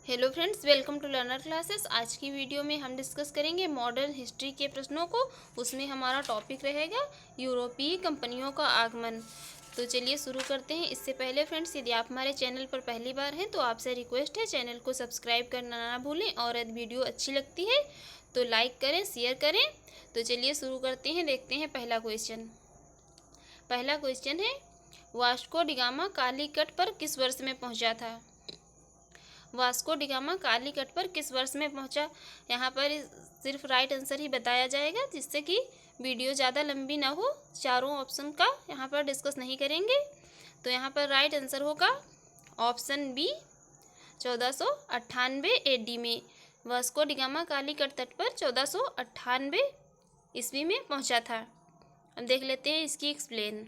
Hello friends, welcome to learner classes. आज की video में हम डिस्कस करेंगे मॉडर्न हिस्ट्री के प्रश्नों को। उसमें हमारा टॉपिक रहेगा यूरोपीय कंपनियों का आगमन। तो चलिए शुरू करते हैं। इससे पहले फ्रेंड्स, यदि आप हमारे चैनल पर पहली बार हैं तो आपसे रिक्वेस्ट है चैनल को सब्सक्राइब करना ना भूलें, और यदि वीडियो अच्छी लगती है तो लाइक करें, शेयर करें। तो चलिए शुरू करते हैं। देखते हैं पहला क्वेश्चन है, वास्को डिगामा कालीकट पर किस वर्ष में पहुंचा था? वास्को डिगामा कालीकट पर किस वर्ष में पहुंचा? यहाँ पर सिर्फ राइट आंसर ही बताया जाएगा, जिससे कि वीडियो ज़्यादा लंबी ना हो। चारों ऑप्शन का यहाँ पर डिस्कस नहीं करेंगे। तो यहाँ पर राइट आंसर होगा ऑप्शन बी, 1498 AD में वास्को डिगामा कालीकट तट पर 1498 ईस्वी में पहुंचा था। अब देख लेते हैं इसकी एक्सप्लेन।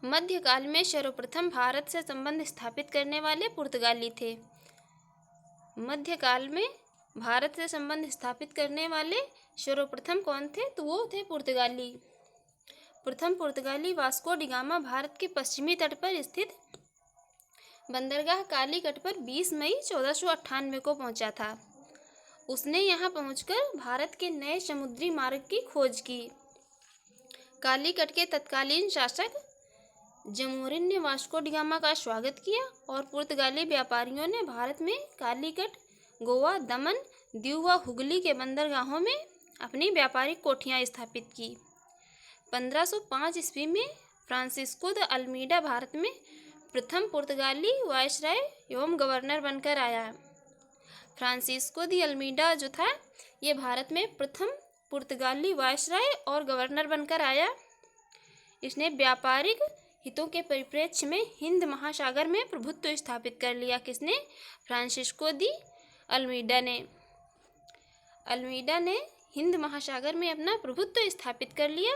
मध्यकाल में सर्वप्रथम भारत से संबंध स्थापित करने वाले पुर्तगाली थे। मध्यकाल में भारत से संबंध स्थापित करने वाले सर्वप्रथम कौन थे? तो वो थे पुर्तगाली। प्रथम पुर्तगाली वास्को डिगामा भारत के पश्चिमी तट पर स्थित बंदरगाह कालीकट पर 20 मई 1498 को पहुंचा था। उसने यहां पहुंचकर भारत के नए समुद्री मार्ग की खोज की। कालीकट के तत्कालीन शासक जमोरिन ने वास्को डिगामा का स्वागत किया और पुर्तगाली व्यापारियों ने भारत में कालीकट, गोवा, दमन, दीव व हुगली के बंदरगाहों में अपनी व्यापारिक कोठियां स्थापित की। 1505 ईस्वी में फ्रांसिस्को द अल्मीडा भारत में प्रथम पुर्तगाली वायसराय एवं गवर्नर बनकर आया। फ्रांसिस्को द अल्मीडा जो था, ये भारत में प्रथम पुर्तगाली वायसराय और गवर्नर बनकर आया। इसने व्यापारिक हितों के परिप्रेक्ष्य में हिंद महासागर में प्रभुत्व स्थापित कर लिया। किसने? फ्रांसिस्को दी अल्मीडा ने हिंद महासागर में अपना प्रभुत्व स्थापित कर लिया।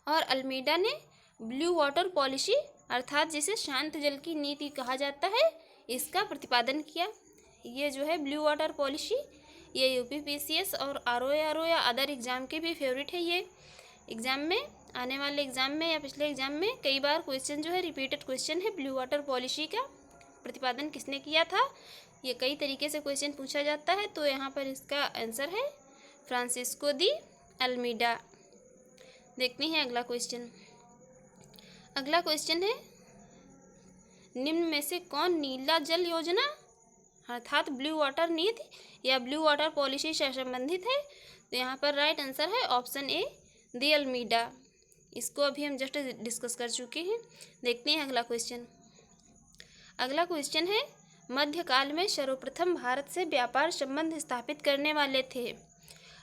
और अल्मीडा ने ब्लू वाटर पॉलिसी, अर्थात जिसे शांत जल की नीति कहा जाता है, इसका प्रतिपादन किया। ये जो है ब्लू वाटर पॉलिसी, ये यूपीपीसीएस और आरओ या अदर एग्जाम के भी फेवरेट है। ये एग्जाम में, आने वाले एग्जाम में या पिछले एग्जाम में कई बार क्वेश्चन जो है रिपीटेड क्वेश्चन है। ब्लू वाटर पॉलिसी का प्रतिपादन किसने किया था? ये कई तरीके से क्वेश्चन पूछा जाता है, तो यहाँ पर इसका आंसर है फ्रांसिस्को दी अल्मीडा। देखते हैं अगला क्वेश्चन है, निम्न में से कौन नीला जल योजना अर्थात ब्लू वाटर नीति या ब्लू वाटर पॉलिसी से संबंधित है? तो यहाँ पर राइट आंसर है ऑप्शन ए, दी अल्मीडा। इसको अभी हम जस्ट डिस्कस कर चुके हैं। देखते हैं अगला क्वेश्चन है, मध्यकाल में सर्वप्रथम भारत से व्यापार संबंध स्थापित करने वाले थे।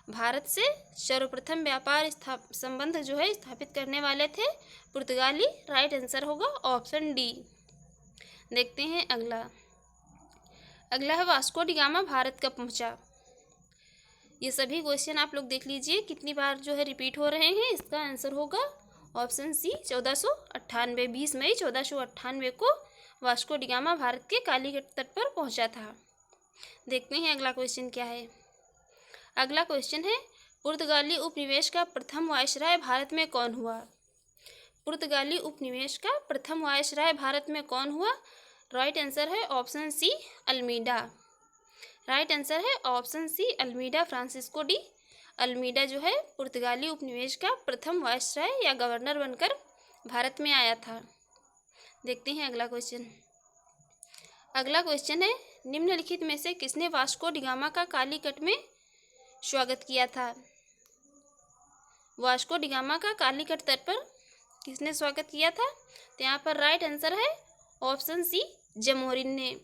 भारत से सर्वप्रथम व्यापार संबंध जो है स्थापित करने वाले थे पुर्तगाली। राइट आंसर होगा ऑप्शन डी। देखते हैं अगला है, वास्को डिगामा भारत कब पहुंचा? ये सभी क्वेश्चन आप लोग देख लीजिए कितनी बार जो है रिपीट हो रहे हैं। इसका आंसर होगा ऑप्शन सी, 1498। 20 मई 1498 को वास्को डिगामा भारत के कालीकट तट पर पहुंचा था। देखते हैं अगला क्वेश्चन क्या है। अगला क्वेश्चन है, पुर्तगाली उपनिवेश का प्रथम वायसराय भारत में कौन हुआ? पुर्तगाली उपनिवेश का प्रथम वायसराय भारत में कौन हुआ? राइट आंसर है option C, Almeida. Right answer है option C, Almeida. Francisco de Almeida जो है पुर्तगाली उपनिवेश का प्रथम वायसराय या गवर्नर बनकर भारत में आया था। देखते हैं अगला क्वेश्चन है, निम्नलिखित में से किसने वास्को डिगामा का कालीकट में स्वागत किया था? वास्को डिगामा का कालीकट तट पर किसने स्वागत किया था? तो यहाँ पर राइट आंसर है ऑप्शन सी, जमोरिन ने।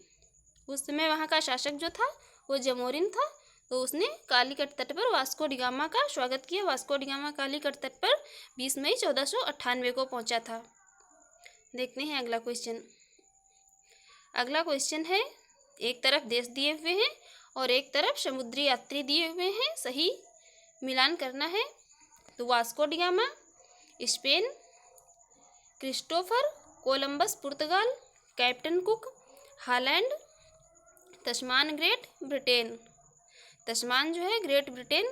उस समय वहाँ का शासक जो था वो जमोरिन था, तो उसने कालीकट तट पर वास्को डिगामा का स्वागत किया। वास्को डिगामा कालीकट तट पर 20 मई 1498 को पहुंचा था। देखते हैं अगला क्वेश्चन है, एक तरफ देश दिए हुए हैं और एक तरफ समुद्री यात्री दिए हुए हैं, सही मिलान करना है। तो Vasco da Gama Spain, Christopher Columbus Portugal, captain Cook Holland, Tasman Great Britain. Tasman जो है ग्रेट ब्रिटेन।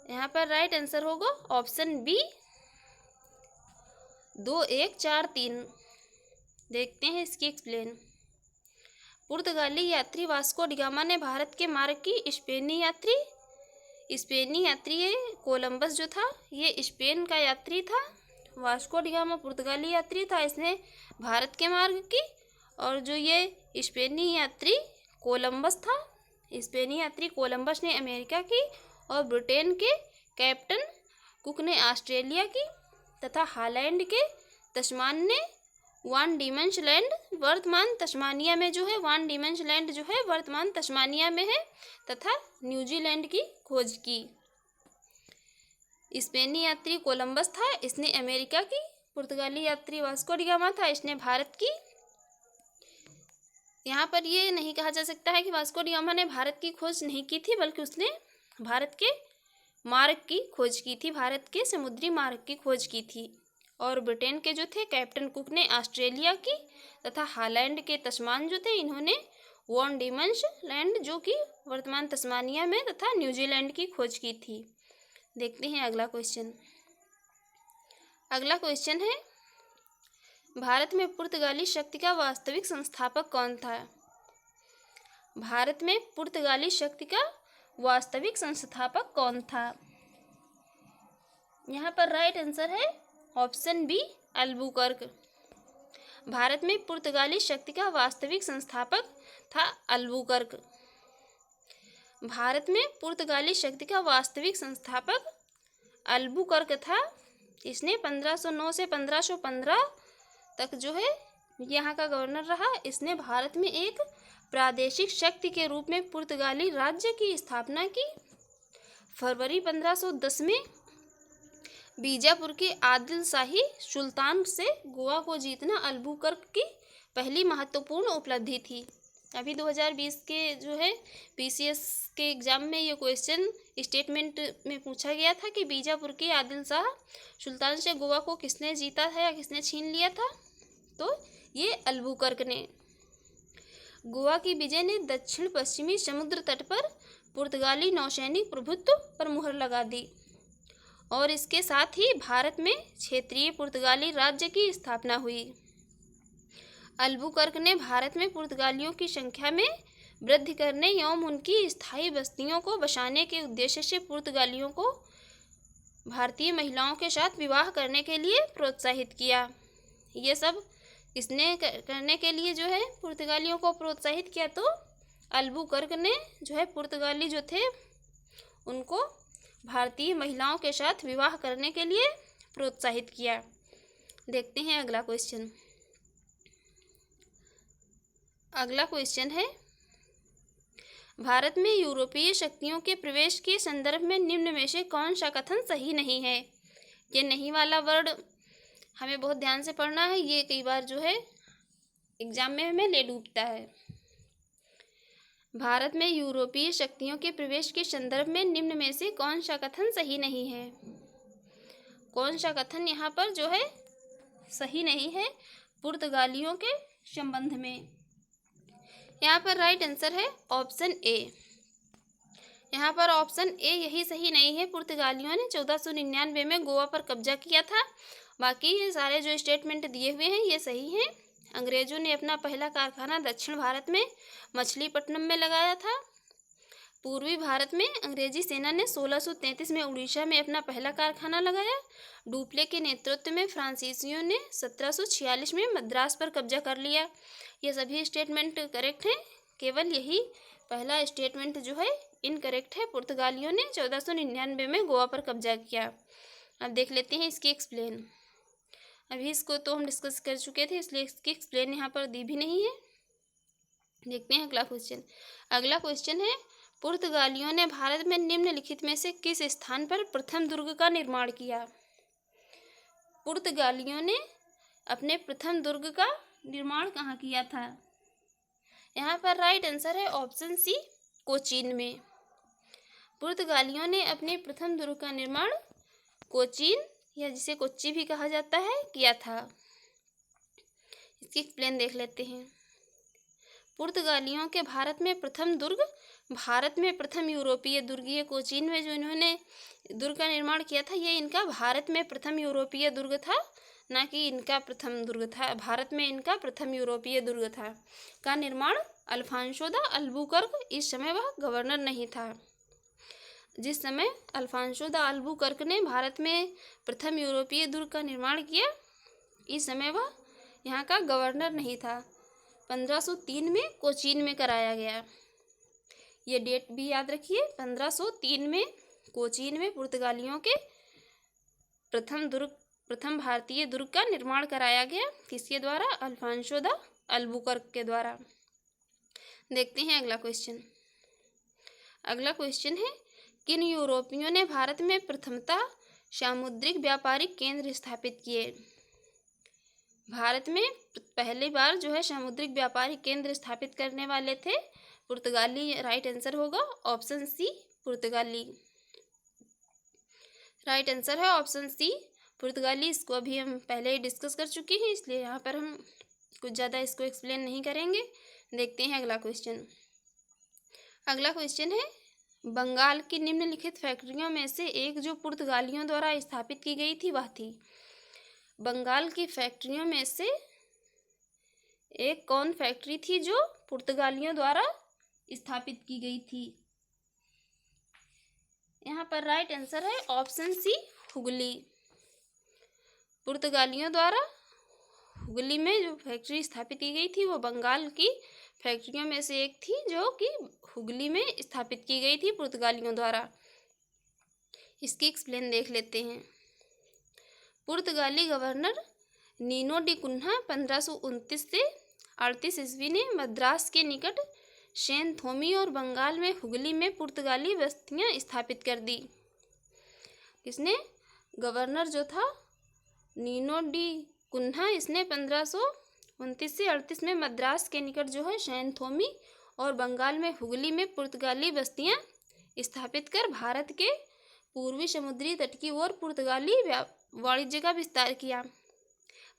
यहाँ पर राइट आंसर होगा ऑप्शन बी, 2 1 4 3। देखते हैं इसकी एक्सप्लेन। पुर्तगाली यात्री वास्को डिगामा ने भारत के मार्ग की स्पेनी यात्री ये कोलंबस जो था ये स्पेन का यात्री था। वास्को डिगामा पुर्तगाली यात्री था, इसने भारत के मार्ग की। और जो ये स्पेनी यात्री कोलंबस था, स्पेनी यात्री कोलंबस ने अमेरिका की और ब्रिटेन के कैप्टन कुक ने ऑस्ट्रेलिया की तथा हॉलैंड के तस्मान ने वान डीमन्स लैंड वर्तमान तस्मानिया में जो है वान डीमन्स लैंड जो है वर्तमान तस्मानिया में है तथा न्यूजीलैंड की खोज की। स्पेनी यात्री कोलंबस था, इसने अमेरिका की। पुर्तगाली यात्री वास्को डिगामा था, इसने भारत की। यहाँ पर ये नहीं कहा जा सकता है कि वास्को डिगामा ने भारत की खोज नहीं की थी, बल्कि उसने भारत के मार्ग की खोज की थी, भारत के समुद्री मार्ग की खोज की थी। और ब्रिटेन के जो थे कैप्टन कुक ने ऑस्ट्रेलिया की तथा हॉलैंड के तस्मान जो थे इन्होंने वान डीमन्स लैंड जो कि वर्तमान तस्मानिया में तथा न्यूजीलैंड की खोज की थी। देखते हैं अगला क्वेश्चन। अगला क्वेश्चन है, भारत में पुर्तगाली शक्ति का वास्तविक संस्थापक कौन था? भारत में पुर्तगाली शक्ति का वास्तविक संस्थापक कौन था? यहाँ पर राइट आंसर है ऑप्शन बी, अल्बुकर्क। भारत में पुर्तगाली शक्ति का वास्तविक संस्थापक था अल्बुकर्क। भारत में पुर्तगाली शक्ति का वास्तविक संस्थापक अल्बुकर्क था। इसने 1509 से 1515 तक जो है यहाँ का गवर्नर रहा। इसने भारत में एक प्रादेशिक शक्ति के रूप में पुर्तगाली राज्य की स्थापना की। फरवरी 1510 में बीजापुर के आदिल शाही सुल्तान से गोवा को जीतना अल्बुकर्क की पहली महत्वपूर्ण उपलब्धि थी। अभी 2020 के जो है पीसीएस के एग्ज़ाम में ये क्वेश्चन स्टेटमेंट में पूछा गया था कि बीजापुर के आदिल शाह सुल्तान से गोवा को किसने जीता था या किसने छीन लिया था, तो ये अल्बुकर्क ने। गोवा की विजय ने दक्षिण पश्चिमी समुद्र तट पर पुर्तगाली नौसैनिक प्रभुत्व पर मुहर लगा दी और इसके साथ ही भारत में क्षेत्रीय पुर्तगाली राज्य की स्थापना हुई। अल्बुकर्क ने भारत में पुर्तगालियों की संख्या में वृद्धि करने एवं उनकी स्थायी बस्तियों को बसाने के उद्देश्य से पुर्तगालियों को भारतीय महिलाओं के साथ विवाह करने के लिए प्रोत्साहित किया। ये सब इसने करने के लिए जो है पुर्तगालियों को प्रोत्साहित किया, तो अल्बुकर्क ने जो है पुर्तगाली जो थे उनको भारतीय महिलाओं के साथ विवाह करने के लिए प्रोत्साहित किया। देखते हैं अगला क्वेश्चन। अगला क्वेश्चन है, भारत में यूरोपीय शक्तियों के प्रवेश के संदर्भ में निम्न में से कौन सा कथन सही नहीं है? ये नहीं वाला वर्ड हमें बहुत ध्यान से पढ़ना है, ये कई बार जो है एग्जाम में हमें ले डूबता है। भारत में यूरोपीय शक्तियों के प्रवेश के संदर्भ में निम्न में से कौन सा कथन सही नहीं है? कौन सा कथन यहाँ पर जो है सही नहीं है पुर्तगालियों के संबंध में? यहाँ पर राइट आंसर है ऑप्शन ए। यहाँ पर ऑप्शन ए यही सही नहीं है। पुर्तगालियों ने 1499 में गोवा पर कब्जा किया था। बाकी ये सारे जो स्टेटमेंट दिए हुए हैं ये सही हैं। अंग्रेजों ने अपना पहला कारखाना दक्षिण भारत में मछलीपट्टनम में लगाया था। पूर्वी भारत में अंग्रेजी सेना ने 1633 में उड़ीसा में अपना पहला कारखाना लगाया। डुप्ले के नेतृत्व में फ्रांसीसियों ने 1746 में मद्रास पर कब्जा कर लिया। ये सभी स्टेटमेंट करेक्ट हैं, केवल यही पहला स्टेटमेंट जो है इनकरेक्ट है। पुर्तगालियों ने 1499 में गोवा पर कब्जा किया। अब देख लेते हैं इसकी एक्सप्लेन। अभी इसको तो हम डिस्कस कर चुके थे, इसलिए इसकी एक्सप्लेन यहाँ पर दी भी नहीं है। देखते हैं अगला क्वेश्चन। अगला क्वेश्चन है, पुर्तगालियों ने भारत में निम्नलिखित में से किस स्थान पर प्रथम दुर्ग का निर्माण किया? पुर्तगालियों ने अपने प्रथम दुर्ग का निर्माण कहाँ किया था? यहाँ पर राइट आंसर है ऑप्शन सी, कोचीन में। पुर्तगालियों ने अपने प्रथम दुर्ग का निर्माण कोचीन या जिसे कोच्चि भी कहा जाता है किया था। इसकी एक्सप्लेन देख लेते हैं। पुर्तगालियों के भारत में प्रथम दुर्ग, भारत में प्रथम यूरोपीय दुर्ग, ये कोचीन में जो इन्होंने दुर्ग का निर्माण किया था ये इनका भारत में प्रथम यूरोपीय दुर्ग था। ना कि इनका प्रथम दुर्ग था। भारत में इनका प्रथम यूरोपीय दुर्ग था का निर्माण अल्फांसो द अल्बुकर्क, इस समय वह गवर्नर नहीं था। जिस समय अल्फांसो द अल्बुकर्क ने भारत में प्रथम यूरोपीय दुर्ग का निर्माण किया, इस समय वह यहाँ का गवर्नर नहीं था। 1503 में कोचीन में कराया गया। ये डेट भी याद रखिए, 1503 में कोचीन में पुर्तगालियों के प्रथम भारतीय दुर्ग का निर्माण कराया गया। किसके द्वारा? अल्फांसो द अल्बुकर्क के द्वारा। देखते हैं अगला क्वेश्चन। अगला क्वेश्चन है, किन यूरोपियों ने भारत में प्रथमतः सामुद्रिक व्यापारिक केंद्र स्थापित किए? भारत में पहली बार जो है सामुद्रिक व्यापारिक केंद्र स्थापित करने वाले थे पुर्तगाली। राइट आंसर होगा ऑप्शन सी, पुर्तगाली। राइट आंसर है ऑप्शन सी, पुर्तगाली। इसको अभी हम पहले ही डिस्कस कर चुके हैं, इसलिए यहाँ पर हम कुछ ज़्यादा इसको एक्सप्लेन नहीं करेंगे। देखते हैं अगला क्वेश्चन। अगला क्वेश्चन है, बंगाल की निम्नलिखित फैक्ट्रियों में से एक जो पुर्तगालियों द्वारा स्थापित की गई थी वह थी। बंगाल की फैक्ट्रियों में से एक कौन फैक्ट्री थी जो पुर्तगालियों द्वारा स्थापित की गई थी? यहाँ पर राइट आंसर है ऑप्शन सी, हुगली। पुर्तगालियों द्वारा हुगली में जो फैक्ट्री स्थापित की गई थी वो बंगाल की फैक्ट्रियों में से एक थी जो कि हुगली में स्थापित की गई थी पुर्तगालियों द्वारा। इसकी एक्सप्लेन देख लेते हैं। पुर्तगाली गवर्नर नीनो डी कुन्हा 1529 से 38 ईस्वी ने मद्रास के निकट सेंथोमी और बंगाल में हुगली में पुर्तगाली बस्तियां स्थापित कर दी। किसने? गवर्नर जो था नीनो डी कुन्हा, इसने 1529 से 38 में मद्रास के निकट जो है सेंथोमी और बंगाल में हुगली में पुर्तगाली बस्तियां स्थापित कर भारत के पूर्वी समुद्री तट की ओर पुर्तगाली वाणिज्य का विस्तार किया।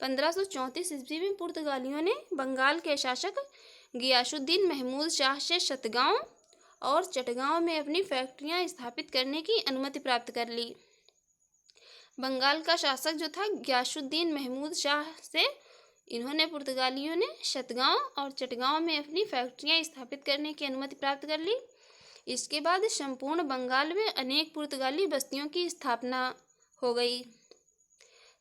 1534 ईस्वी में पुर्तगालियों ने बंगाल के शासक गियासुद्दीन महमूद शाह से सतगांव और चटगांव में अपनी फैक्ट्रियां स्थापित करने की अनुमति प्राप्त कर ली। बंगाल का शासक जो था गियासुद्दीन महमूद शाह से इन्होंने पुर्तगालियों ने सतगांव और चटगांव में अपनी फैक्ट्रियां स्थापित करने की अनुमति प्राप्त कर ली। इसके बाद संपूर्ण बंगाल में अनेक पुर्तगाली बस्तियों की स्थापना हो गई।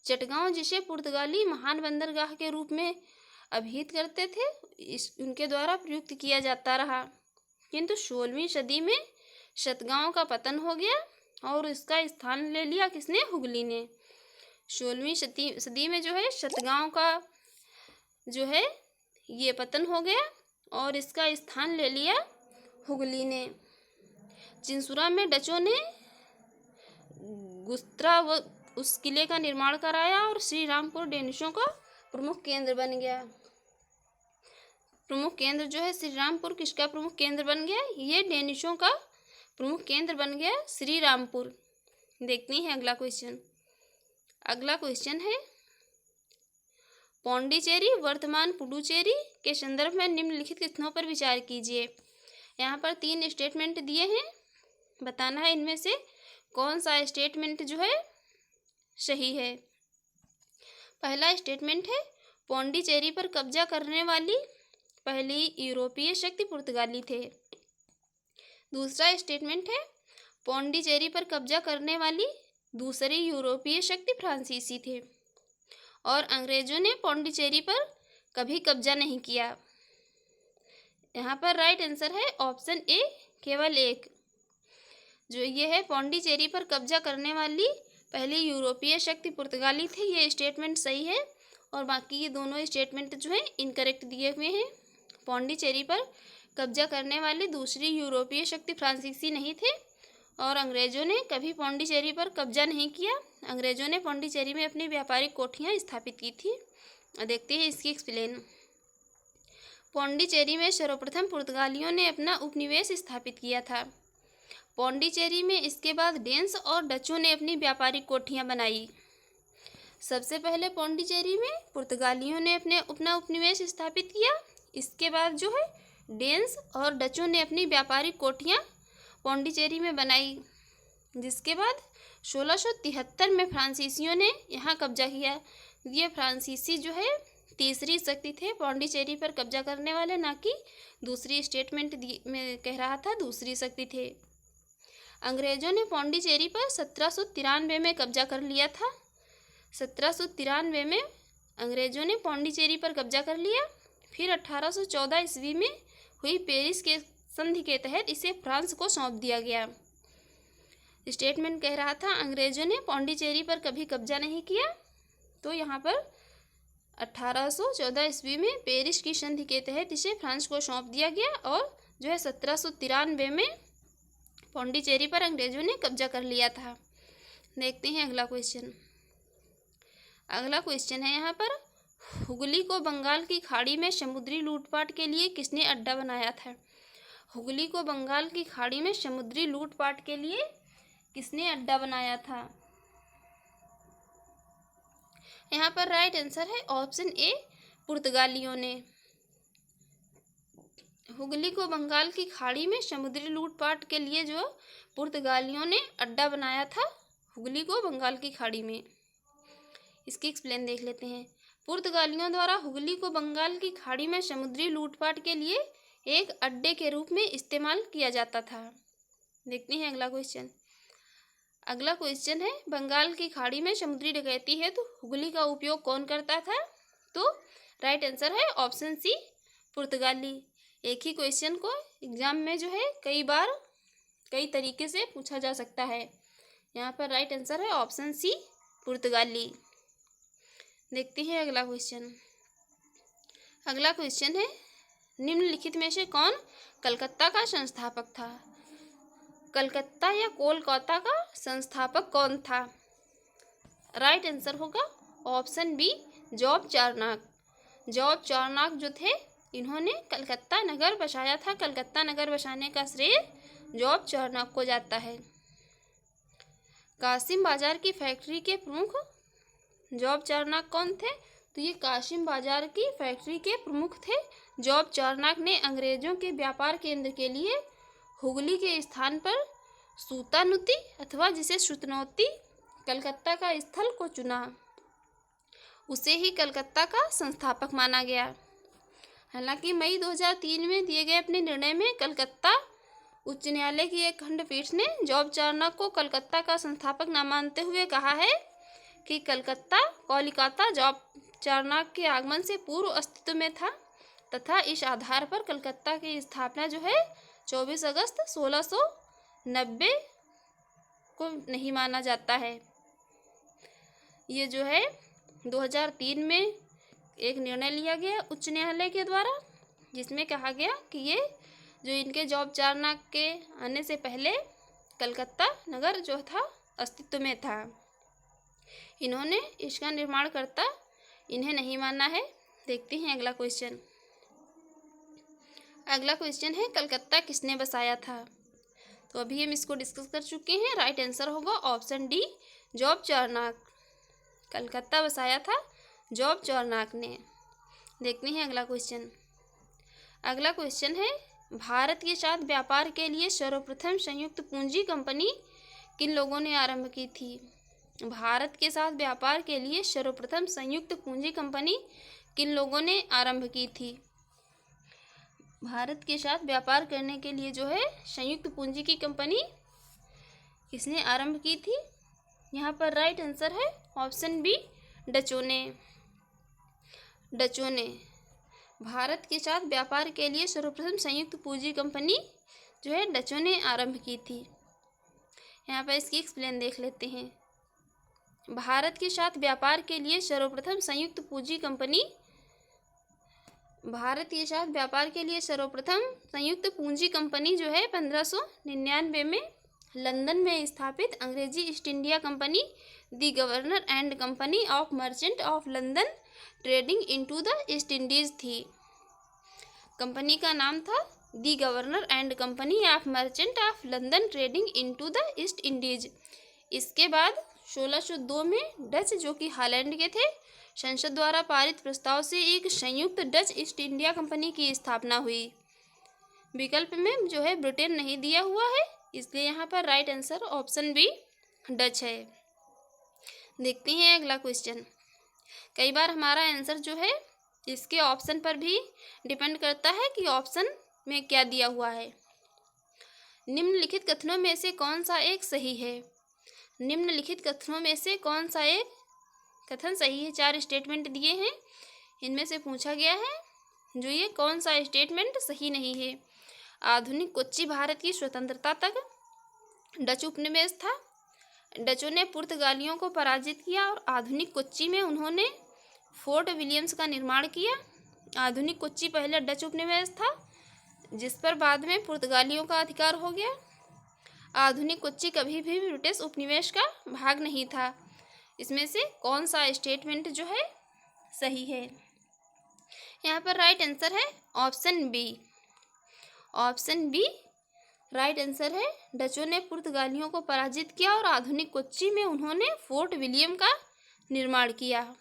चटगांव, जिसे पुर्तगाली महान बंदरगाह के रूप में अभिहित करते थे, उनके द्वारा प्रयुक्त किया जाता रहा, किंतु 16वीं सदी में सतगांव का पतन हो गया और इसका स्थान ले लिया किसने? हुगली ने। 16वीं सदी में जो है सतगांव का जो है ये पतन हो गया और इसका स्थान ले लिया हुगली ने। चिंसुरा में डचों ने गुस्त्रा व उस किले का निर्माण कराया और श्री रामपुर डेनिशों का प्रमुख केंद्र बन गया। प्रमुख केंद्र जो है श्री रामपुर किसका प्रमुख केंद्र बन गया? ये डेनिशों का प्रमुख केंद्र बन गया श्री रामपुर। देखते हैं अगला क्वेश्चन। अगला क्वेश्चन है, पौंडीचेरी वर्तमान पुडुचेरी के संदर्भ में निम्नलिखित कथनों पर विचार कीजिए। यहाँ पर 3 स्टेटमेंट दिए हैं, बताना है इनमें से कौन सा स्टेटमेंट जो है सही है। पहला स्टेटमेंट है, पौंडीचेरी पर कब्जा करने वाली पहली यूरोपीय शक्ति पुर्तगाली थे। दूसरा स्टेटमेंट है, पौंडीचेरी पर कब्जा करने वाली दूसरी यूरोपीय शक्ति फ्रांसीसी थे और अंग्रेजों ने पौंडीचेरी पर कभी कब्जा नहीं किया। यहाँ पर राइट आंसर है ऑप्शन ए, केवल एक। जो ये है पौंडीचेरी पर कब्जा करने वाली पहली यूरोपीय शक्ति पुर्तगाली थे, ये स्टेटमेंट सही है और बाकी ये दोनों स्टेटमेंट जो है इनकरेक्ट दिए हुए हैं। पौंडीचेरी पर कब्जा करने वाली दूसरी यूरोपीय शक्ति फ्रांसीसी नहीं थे और अंग्रेजों ने कभी पौंडीचेरी पर कब्जा नहीं किया। अंग्रेजों ने पौंडीचेरी में अपनी व्यापारिक कोठियाँ स्थापित की थी। देखते हैं इसकी एक्सप्लेन। पौंडीचेरी में सर्वप्रथम पुर्तगालियों ने अपना उपनिवेश स्थापित किया था। पौंडीचेरी में इसके बाद डेन्स और डचों ने अपनी व्यापारिक कोठियाँ बनाई। सबसे पहले पौंडीचेरी में पुर्तगालियों ने अपना उपनिवेश स्थापित किया। इसके बाद जो है डेन्स और डचों ने अपनी व्यापारिक कोठियाँ पौंडीचेरी में बनाई, जिसके बाद 1673 में फ्रांसीसियों ने यहाँ कब्जा किया। ये फ्रांसीसी जो है तीसरी शक्ति थे पौंडीचेरी पर कब्जा करने वाले, ना कि दूसरी स्टेटमेंट में कह रहा था दूसरी शक्ति थे। अंग्रेजों ने पौंडीचेरी पर 1793 में कब्जा कर लिया था। 1793 में अंग्रेजों ने पौंडीचेरी पर कब्जा कर लिया। फिर 1814 ईस्वी में हुई पेरिस के संधि के तहत इसे फ्रांस को सौंप दिया गया। स्टेटमेंट कह रहा था अंग्रेजों ने पौंडीचेरी पर कभी कब्जा नहीं किया, तो यहाँ पर 1814 ईस्वी में पेरिस की संधि के तहत इसे फ्रांस को सौंप दिया गया और जो है 1793 में पौंडीचेरी पर अंग्रेजों ने कब्जा कर लिया था। देखते हैं अगला क्वेश्चन। अगला क्वेश्चन है यहाँ पर, हुगली को बंगाल की खाड़ी में समुद्री लूटपाट के लिए किसने अड्डा बनाया था? हुगली को बंगाल की खाड़ी में समुद्री लूटपाट के लिए किसने अड्डा बनाया था? यहाँ पर राइट आंसर है ऑप्शन ए, पुर्तगालियों ने। हुगली को बंगाल की खाड़ी में समुद्री लूटपाट के लिए जो पुर्तगालियों ने अड्डा बनाया था, हुगली को बंगाल की खाड़ी में। इसकी एक्सप्लेन देख लेते हैं। पुर्तगालियों द्वारा हुगली को बंगाल की खाड़ी में समुद्री लूटपाट के लिए एक अड्डे के रूप में इस्तेमाल किया जाता था। देखते हैं अगला क्वेश्चन। अगला क्वेश्चन है, बंगाल की खाड़ी में समुद्री डकैती है तो हुगली का उपयोग कौन करता था? तो राइट आंसर है ऑप्शन सी, पुर्तगाली। एक ही क्वेश्चन को एग्जाम में जो है कई बार कई तरीके से पूछा जा सकता है। यहाँ पर राइट आंसर है ऑप्शन सी, पुर्तगाली। देखते हैं अगला क्वेश्चन। अगला क्वेश्चन है, निम्नलिखित में से कौन कलकत्ता का संस्थापक था? कलकत्ता या कोलकाता का संस्थापक कौन था? राइट आंसर होगा option B, Job Charnock. Job Charnock जो थे, इन्होंने कलकत्ता नगर बसाया था। कलकत्ता नगर बसाने का श्रेय जॉब चारनाक को जाता है। कासिम बाजार की फैक्ट्री के प्रमुख जॉब चारनाक कौन थे? तो ये कासिम बाजार की फैक्ट्री के प्रमुख थे। जॉब चारनाक ने अंग्रेजों के व्यापार केंद्र के लिए हुगली के स्थान पर सूतानुती अथवा जिसे सुतनौती कलकत्ता का स्थल को चुना। उसे ही कलकत्ता का संस्थापक माना गया। हालांकि मई 2003 में दिए गए अपने निर्णय में कलकत्ता उच्च न्यायालय की एक खंडपीठ ने जॉब चारनाक को कलकत्ता का संस्थापक न मानते हुए कहा है कि कोलकाता जॉब चारनाक के आगमन से पूर्व अस्तित्व में था तथा इस आधार पर कलकत्ता की स्थापना जो है 24 अगस्त 1690 को नहीं माना जाता है। ये जो है 2003 में एक निर्णय लिया गया उच्च न्यायालय के द्वारा, जिसमें कहा गया कि ये जो इनके जॉब चारनाक के आने से पहले कलकत्ता नगर जो था अस्तित्व में था। इन्होंने इसका निर्माणकर्ता इन्हें नहीं माना है। देखते हैं अगला क्वेश्चन। अगला क्वेश्चन है, कलकत्ता किसने बसाया था? तो अभी हम इसको डिस्कस कर चुके हैं। राइट आंसर होगा ऑप्शन डी, जॉब चारनाक। कलकत्ता बसाया था जॉब चारनाक ने। देखते हैं अगला क्वेश्चन। अगला क्वेश्चन है, भारत के साथ व्यापार के लिए सर्वप्रथम संयुक्त पूंजी कंपनी किन लोगों ने आरंभ की थी? भारत के साथ व्यापार के लिए सर्वप्रथम संयुक्त पूंजी कंपनी किन लोगों ने आरंभ की थी? भारत के साथ व्यापार करने के लिए जो है संयुक्त पूंजी की कंपनी किसने आरंभ की थी? यहाँ पर राइट आंसर है ऑप्शन बी, डचों ने। डचों ने भारत के साथ व्यापार के लिए सर्वप्रथम संयुक्त पूंजी कंपनी जो है डचों ने आरंभ की थी। यहाँ पर इसकी एक्सप्लेन देख लेते हैं। भारत के साथ व्यापार के लिए सर्वप्रथम संयुक्त पूंजी कंपनी भारत के साथ व्यापार के लिए सर्वप्रथम संयुक्त पूंजी कंपनी जो है 1599 में लंदन में स्थापित अंग्रेजी East India Company the governor and company of merchant of London trading into the East Indies थी। कंपनी का नाम था the governor and company of merchant of London trading into the East Indies. इसके बाद 1602 में डच जो कि Holland के थे, संसद द्वारा पारित प्रस्ताव से एक संयुक्त डच ईस्ट इंडिया कंपनी की स्थापना हुई। विकल्प में जो है ब्रिटेन नहीं दिया हुआ है, इसलिए यहाँ पर right answer option B, Dutch है। देखते हैं अगला क्वेश्चन। कई बार हमारा आंसर जो है इसके ऑप्शन पर भी डिपेंड करता है कि ऑप्शन में क्या दिया हुआ है। निम्नलिखित कथनों में से कौन सा एक सही है? निम्नलिखित कथनों में से कौन सा एक कथन सही है? 4 स्टेटमेंट दिए हैं, इनमें से पूछा गया है जो ये कौन सा स्टेटमेंट सही नहीं है। आधुनिक कोच्चि भारत की स्वतंत्रता तक डच उपनिवेश था। डचों ने पुर्तगालियों को पराजित किया और आधुनिक कोच्चि में उन्होंने फोर्ट विलियम्स का निर्माण किया। आधुनिक कोच्चि पहले डच उपनिवेश था जिस पर बाद में पुर्तगालियों का अधिकार हो गया। आधुनिक कोच्चि कभी भी ब्रिटिश उपनिवेश का भाग नहीं था। इसमें से कौन सा स्टेटमेंट जो है सही है? यहाँ पर राइट आंसर है option B. Option B right answer है। डचों ने पुर्तगालियों को पराजित किया और आधुनिक कोच्चि में उन्होंने फोर्ट विलियम का निर्माण किया।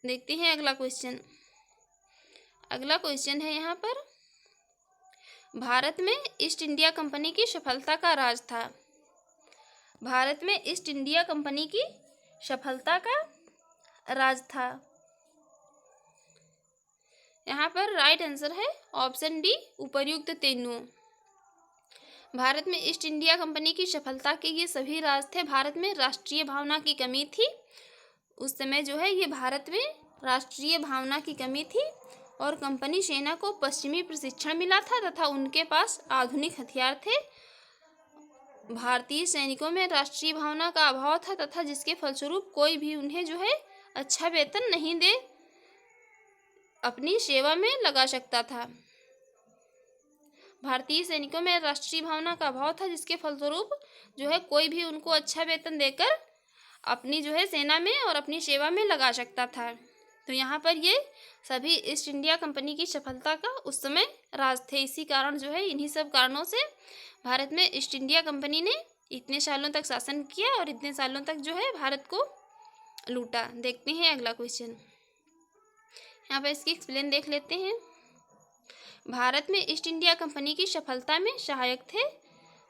देखते हैं अगला क्वेश्चन। अगला क्वेश्चन है यहाँ पर, भारत में ईस्ट इंडिया कंपनी की सफलता का राज था। भारत में ईस्ट इंडिया कंपनी की सफलता का राज था। यहाँ पर राइट आंसर है ऑप्शन डी, उपर्युक्त तीनों। भारत में ईस्ट इंडिया कंपनी की सफलता के ये सभी राज थे। भारत में राष्ट्रीय भावना की कमी थी। उस समय जो है ये भारत में राष्ट्रीय भावना की कमी थी और कंपनी सेना को पश्चिमी प्रशिक्षण मिला था तथा उनके पास आधुनिक हथियार थे। भारतीय सैनिकों में राष्ट्रीय भावना का अभाव था तथा जिसके फलस्वरूप कोई भी उन्हें जो है अच्छा वेतन नहीं दे अपनी सेवा में लगा सकता था। भारतीय सैनिकों में राष्ट्रीय भावना का अभाव था जिसके फलस्वरूप जो है कोई भी उनको अच्छा वेतन देकर अपनी जो है सेना में और अपनी सेवा में लगा सकता था। तो यहाँ पर ये सभी ईस्ट इंडिया कंपनी की सफलता का उस समय राज थे। इसी कारण जो है इन्हीं सब कारणों से भारत में ईस्ट इंडिया कंपनी ने इतने सालों तक शासन किया और इतने सालों तक जो है भारत को लूटा। देखते हैं अगला क्वेश्चन। यहाँ पर इसकी एक्सप्लेन देख लेते हैं। भारत में ईस्ट इंडिया कंपनी की सफलता में सहायक थे,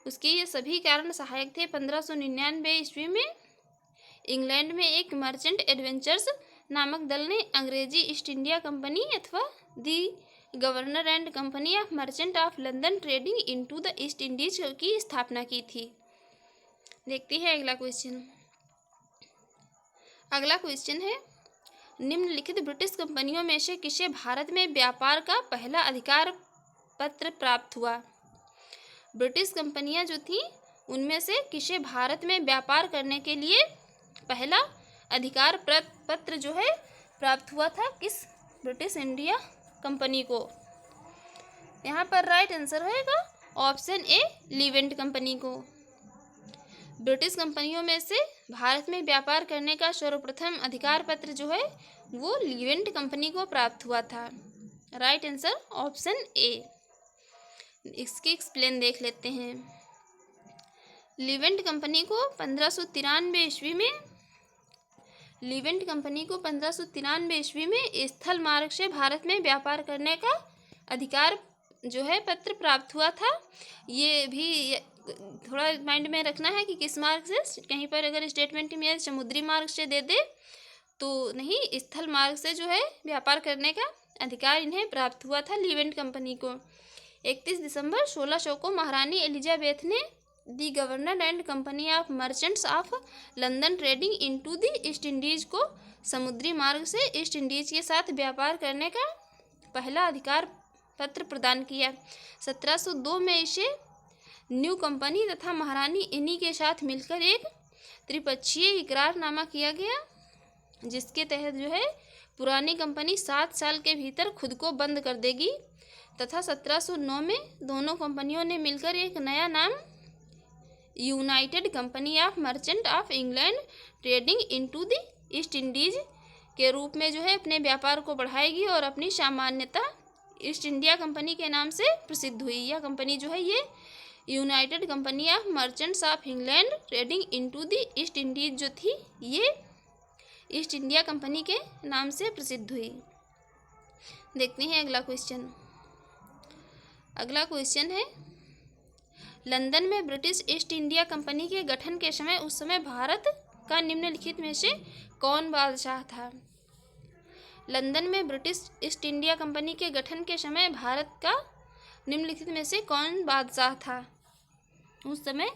उसके ये सभी कारण सहायक थे। 1599 ईस्वी में इंग्लैंड में एक मर्चेंट एडवेंचर्स नामक दल ने अंग्रेजी ईस्ट इंडिया कंपनी अथवा the governor and company of merchant of London trading into the East Indies की स्थापना की थी। देखते हैं अगला क्वेश्चन। अगला क्वेश्चन है, निम्नलिखित ब्रिटिश कंपनियों में से किसे भारत में व्यापार का पहला अधिकार पत्र प्राप्त हुआ? ब्रिटिश कंपनियां जो थी उनमें से किसे भारत में व्यापार करने के लिए पहला अधिकार पत्र जो है प्राप्त हुआ था? किस ब्रिटिश इंडिया कंपनी को? यहाँ पर राइट आंसर होएगा ऑप्शन ए, लीवेंट कंपनी को। ब्रिटिश कंपनियों में से भारत में व्यापार करने का सर्वप्रथम अधिकार पत्र जो है वो लीवेंट कंपनी को प्राप्त हुआ था। Right answer option A. इसकी एक्सप्लेन देख लेते हैं। लीवेंट कंपनी को 1593 ईस्वी में स्थल मार्ग से भारत में व्यापार करने का अधिकार जो है पत्र प्राप्त हुआ था। ये भी थोड़ा माइंड में रखना है कि किस मार्ग से, कहीं पर अगर स्टेटमेंट में समुद्री मार्ग से दे दे तो नहीं, स्थल मार्ग से जो है व्यापार करने का अधिकार इन्हें प्राप्त हुआ था लीवेंट कंपनी को। 31 दिसंबर 1600 को महारानी एलिजाबेथ ने the governor and company of merchants of London trading into the East Indies को समुद्री मार्ग से ईस्ट इंडीज के साथ व्यापार करने का पहला अधिकार पत्र प्रदान किया। 1702 में इसे न्यू कंपनी तथा महारानी इन्हीं के साथ मिलकर एक त्रिपक्षीय इकरारनामा किया गया, जिसके तहत जो है पुरानी कंपनी 7 साल के भीतर खुद को बंद कर देगी तथा 1709 में दोनों कंपनियों ने मिलकर एक नया नाम United company of merchant of England trading into the East Indies के रूप में जो है अपने व्यापार को बढ़ाएगी और अपनी सामान्यता ईस्ट इंडिया कंपनी के नाम से प्रसिद्ध हुई। यह कंपनी जो है ये United company of merchants of England trading into the East Indies जो थी ये ईस्ट इंडिया कंपनी के नाम से प्रसिद्ध हुई। देखते हैं अगला क्वेश्चन। अगला क्वेश्चन है, लंदन में ब्रिटिश ईस्ट इंडिया कंपनी के गठन के समय उस समय भारत का निम्नलिखित में से कौन बादशाह था? लंदन में ब्रिटिश ईस्ट इंडिया कंपनी के गठन के समय भारत का निम्नलिखित में से कौन बादशाह था? उस समय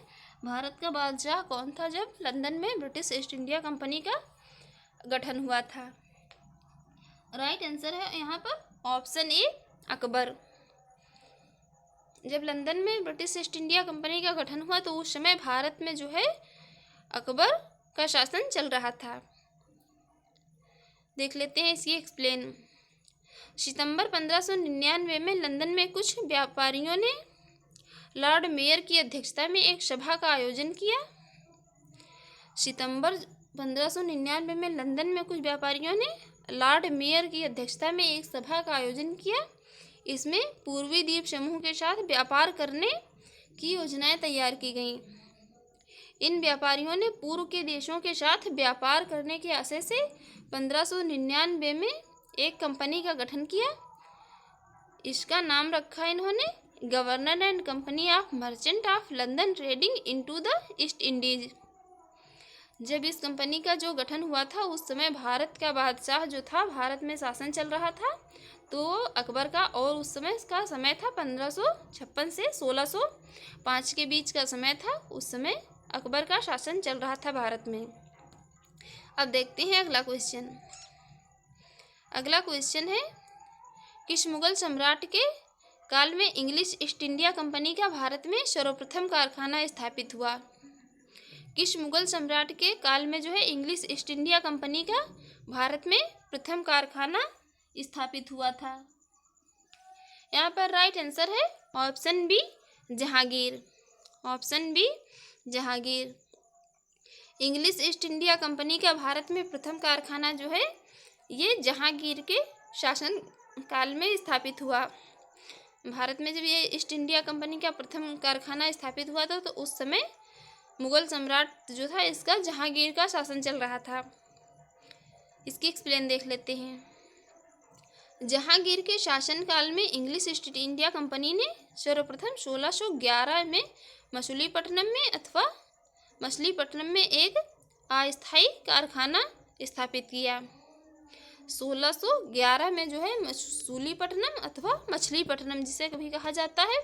भारत का बादशाह कौन था जब लंदन में ब्रिटिश ईस्ट इंडिया कंपनी का गठन हुआ था? राइट आंसर है यहाँ पर ऑप्शन ए, अकबर। जब लंदन में ब्रिटिश ईस्ट इंडिया कंपनी का गठन हुआ तो उस समय भारत में जो है अकबर का शासन चल रहा था। देख लेते हैं इसकी एक्सप्लेन। सितंबर 1599 में लंदन में कुछ व्यापारियों ने लॉर्ड मेयर की अध्यक्षता में एक सभा का आयोजन किया। सितंबर 1599 में लंदन में कुछ व्यापारियों ने लॉर्ड मेयर की अध्यक्षता में एक सभा का आयोजन किया। इसमें पूर्वी द्वीप समूह के साथ व्यापार करने की योजनाएं तैयार की गईं। इन व्यापारियों ने पूर्व के देशों के साथ व्यापार करने के आशय से 1599 में एक कंपनी का गठन किया। इसका नाम रखा इन्होंने governor and company of merchant of London trading into the East Indies. जब इस कंपनी का जो गठन हुआ था उस समय भारत का बादशाह जो था, भारत में शासन चल रहा था तो अकबर का, और उस समय का समय था 1556 से 1605 के बीच का समय था। उस समय अकबर का शासन चल रहा था भारत में। अब देखते हैं अगला क्वेश्चन। अगला क्वेश्चन है, किस मुगल सम्राट के काल में इंग्लिश ईस्ट इंडिया कंपनी का भारत में सर्वप्रथम कारखाना स्थापित हुआ? किस मुगल सम्राट के काल में जो है इंग्लिश ईस्ट इंडिया कंपनी का भारत में प्रथम कारखाना स्थापित हुआ था? यहाँ पर राइट आंसर है option B, Jahangir. Option B, Jahangir. English East India Company का भारत में प्रथम कारखाना जो है ये जहांगीर के शासन काल में स्थापित हुआ। भारत में जब ये ईस्ट इंडिया कंपनी का प्रथम कारखाना स्थापित हुआ था तो उस समय मुगल सम्राट जो था इसका जहांगीर का शासन चल रहा था। इसकी एक्सप्लेन देख लेते हैं। जहांगीर के शासनकाल में इंग्लिश ईस्ट इंडिया कंपनी ने सर्वप्रथम 1611 में मछलीपट्टनम में एक अस्थायी कारखाना स्थापित किया। 1611 में जो है मसूलीपट्टनम अथवा मछलीपट्टनम जिसे कभी कहा जाता है,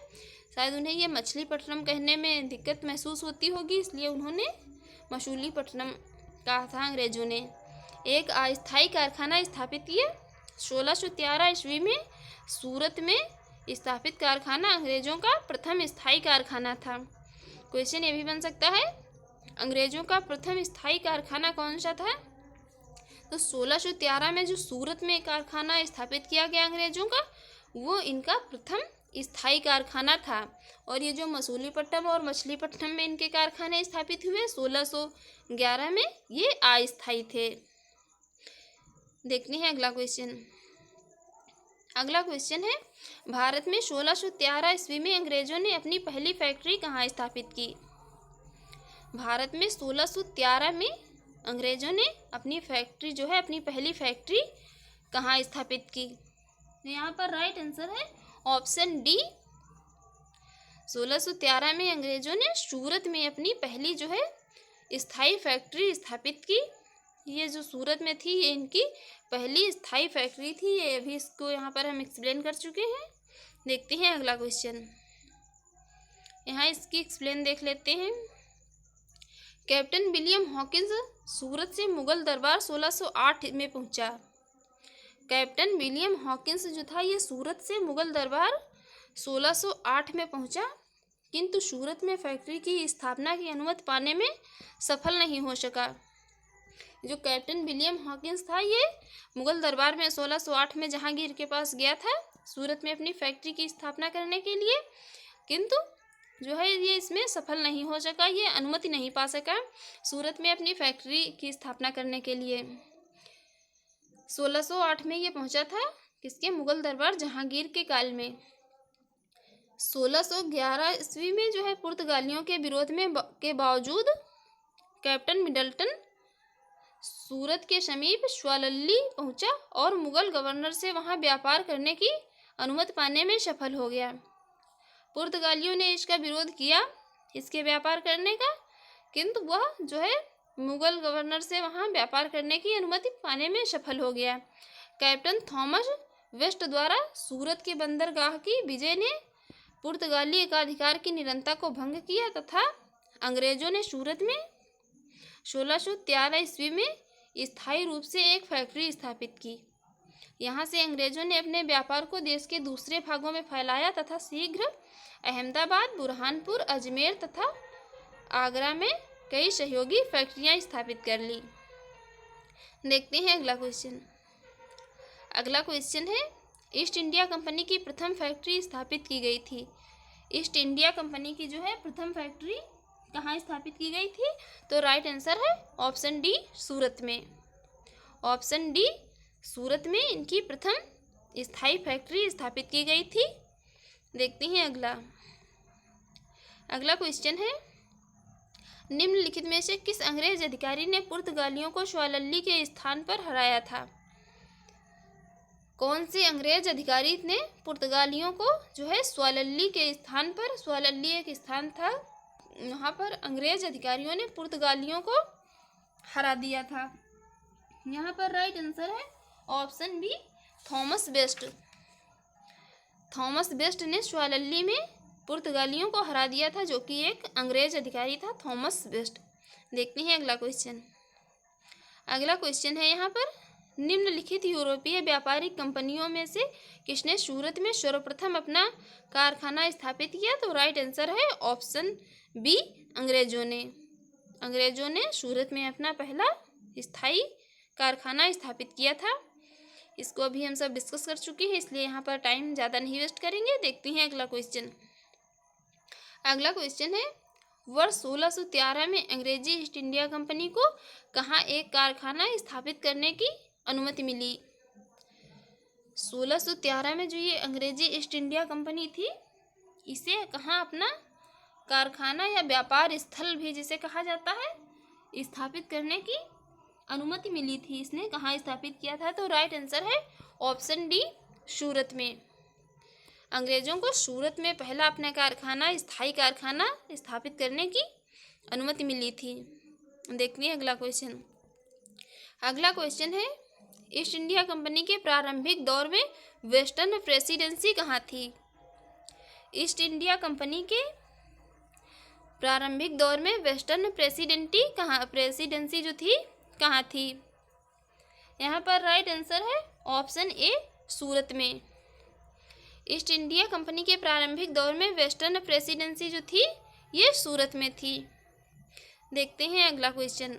शायद उन्हें ये मछलीपट्टनम कहने में दिक्कत महसूस होती होगी इसलिए उन्होंने मसूलीपट्टनम कहा था। अंग्रेजों ने एक अस्थायी कारखाना स्थापित किया। 1613 ईस्वी में सूरत में स्थापित कारखाना अंग्रेजों का प्रथम स्थायी कारखाना था। क्वेश्चन ये भी बन सकता है अंग्रेजों का प्रथम स्थायी कारखाना कौन सा था? तो 1613 में जो सूरत में कारखाना स्थापित किया गया अंग्रेजों का वो इनका प्रथम स्थायी कारखाना था। और ये जो मसूलीपट्टनम और मछलीपट्टनम में इनके कारखाने स्थापित हुए 1611 में ये अस्थायी थे। देखते हैं अगला क्वेश्चन। अगला क्वेश्चन है, भारत में 1613 ईस्वी में अंग्रेजों ने अपनी पहली फैक्ट्री कहाँ स्थापित की? भारत में 1613 में अंग्रेजों ने अपनी फैक्ट्री जो है अपनी पहली फैक्ट्री कहाँ स्थापित की? तो यहाँ पर राइट आंसर है ऑप्शन डी। 1613 में अंग्रेजों ने सूरत में अपनी पहली जो है स्थायी फैक्ट्री स्थापित की। ये जो सूरत में थी ये इनकी पहली स्थायी फैक्ट्री थी। ये अभी इसको यहाँ पर हम एक्सप्लेन कर चुके हैं। देखते हैं अगला क्वेश्चन। यहाँ इसकी एक्सप्लेन देख लेते हैं। कैप्टन विलियम हॉकिंस सूरत से मुगल दरबार 1608 में पहुंचा। कैप्टन विलियम हॉकिंस जो था ये सूरत से मुगल दरबार 1608 में पहुंचा, किंतु सूरत में फैक्ट्री की स्थापना की अनुमति पाने में सफल नहीं हो सका। जो कैप्टन विलियम हॉकिंस था ये मुगल दरबार में 1608 में जहांगीर के पास गया था सूरत में अपनी फैक्ट्री की स्थापना करने के लिए, किंतु जो है ये इसमें सफल नहीं हो सका, ये अनुमति नहीं पा सका सूरत में अपनी फैक्ट्री की स्थापना करने के लिए। 1608 में ये पहुंचा था किसके? मुगल दरबार जहांगीर के काल में। 1611 ईस्वी में जो है पुर्तगालियों के विरोध में के बावजूद कैप्टन मिडल्टन सूरत के समीप स्वालल्ली पहुंचा और मुगल गवर्नर से वहां व्यापार करने की अनुमति पाने में सफल हो गया। पुर्तगालियों ने इसका विरोध किया इसके व्यापार करने का, किंतु वह जो है मुगल गवर्नर से वहाँ व्यापार करने की अनुमति पाने में सफल हो गया। कैप्टन थॉमस वेस्ट द्वारा सूरत के बंदरगाह की विजय ने पुर्तगाली एकाधिकार की निरंतरता को भंग किया तथा अंग्रेजों ने सूरत में 1613 ईस्वी में स्थायी रूप से एक फैक्ट्री स्थापित की। यहाँ से अंग्रेजों ने अपने व्यापार को देश के दूसरे भागों में फैलाया तथा शीघ्र अहमदाबाद, बुरहानपुर, अजमेर तथा आगरा में कई सहयोगी फैक्ट्रियाँ स्थापित कर ली। देखते हैं अगला क्वेश्चन। अगला क्वेश्चन है, ईस्ट इंडिया कंपनी की प्रथम फैक्ट्री स्थापित की गई थी। ईस्ट इंडिया कंपनी की जो है प्रथम फैक्ट्री कहाँ स्थापित की गई थी? तो राइट आंसर है ऑप्शन डी, सूरत में। ऑप्शन डी, सूरत में इनकी प्रथम स्थायी फैक्ट्री स्थापित की गई थी। देखते हैं अगला क्वेश्चन है, निम्नलिखित में से किस अंग्रेज अधिकारी ने पुर्तगालियों को स्वावलंबी के स्थान पर हराया था? कौन से अंग्रेज अधिकारी ने पुर्तगालियों को जो है स्वावलंबी के स्थान पर, स्वावलंबी एक स्थान था, वहाँ पर अंग्रेज अधिकारियों ने पुर्तगालियों को हरा दिया था। यहाँ पर राइट आंसर है option B, Thomas Best. Thomas Best ने स्वावलंबी में पुर्तगालियों को हरा दिया था, जो कि एक अंग्रेज अधिकारी था, थॉमस बेस्ट। देखते हैं अगला क्वेश्चन। अगला क्वेश्चन है यहाँ पर, निम्नलिखित यूरोपीय व्यापारिक कंपनियों में से किसने सूरत में सर्वप्रथम अपना कारखाना स्थापित किया? तो राइट आंसर है ऑप्शन बी, अंग्रेजों ने। अंग्रेजों ने सूरत में अपना पहला स्थायी कारखाना स्थापित किया था। इसको अभी हम सब डिस्कस कर चुके हैं, इसलिए यहाँ पर टाइम ज़्यादा नहीं वेस्ट करेंगे। देखते हैं अगला क्वेश्चन। अगला क्वेश्चन है, वर्ष 1613 में अंग्रेजी ईस्ट इंडिया कंपनी को कहाँ एक कारखाना स्थापित करने की अनुमति मिली? 1613 में जो ये अंग्रेजी ईस्ट इंडिया कंपनी थी, इसे कहाँ अपना कारखाना या व्यापार स्थल भी जिसे कहा जाता है, स्थापित करने की अनुमति मिली थी। इसने कहाँ स्थापित किया था? तो राइट आंसर है ऑप्शन डी, सूरत में। अंग्रेजों को सूरत में पहला अपना कारखाना, स्थायी कारखाना स्थापित करने की अनुमति मिली थी। देखिए अगला क्वेश्चन। अगला क्वेश्चन है, ईस्ट इंडिया कंपनी के प्रारंभिक दौर में वेस्टर्न प्रेसिडेंसी कहाँ थी? ईस्ट इंडिया कंपनी के प्रारंभिक दौर में वेस्टर्न प्रेसिडेंसी जो थी कहाँ थी? यहाँ पर राइट आंसर है ऑप्शन ए, सूरत में। ईस्ट इंडिया कंपनी के प्रारंभिक दौर में वेस्टर्न प्रेसिडेंसी जो थी ये सूरत में थी। देखते हैं अगला क्वेश्चन।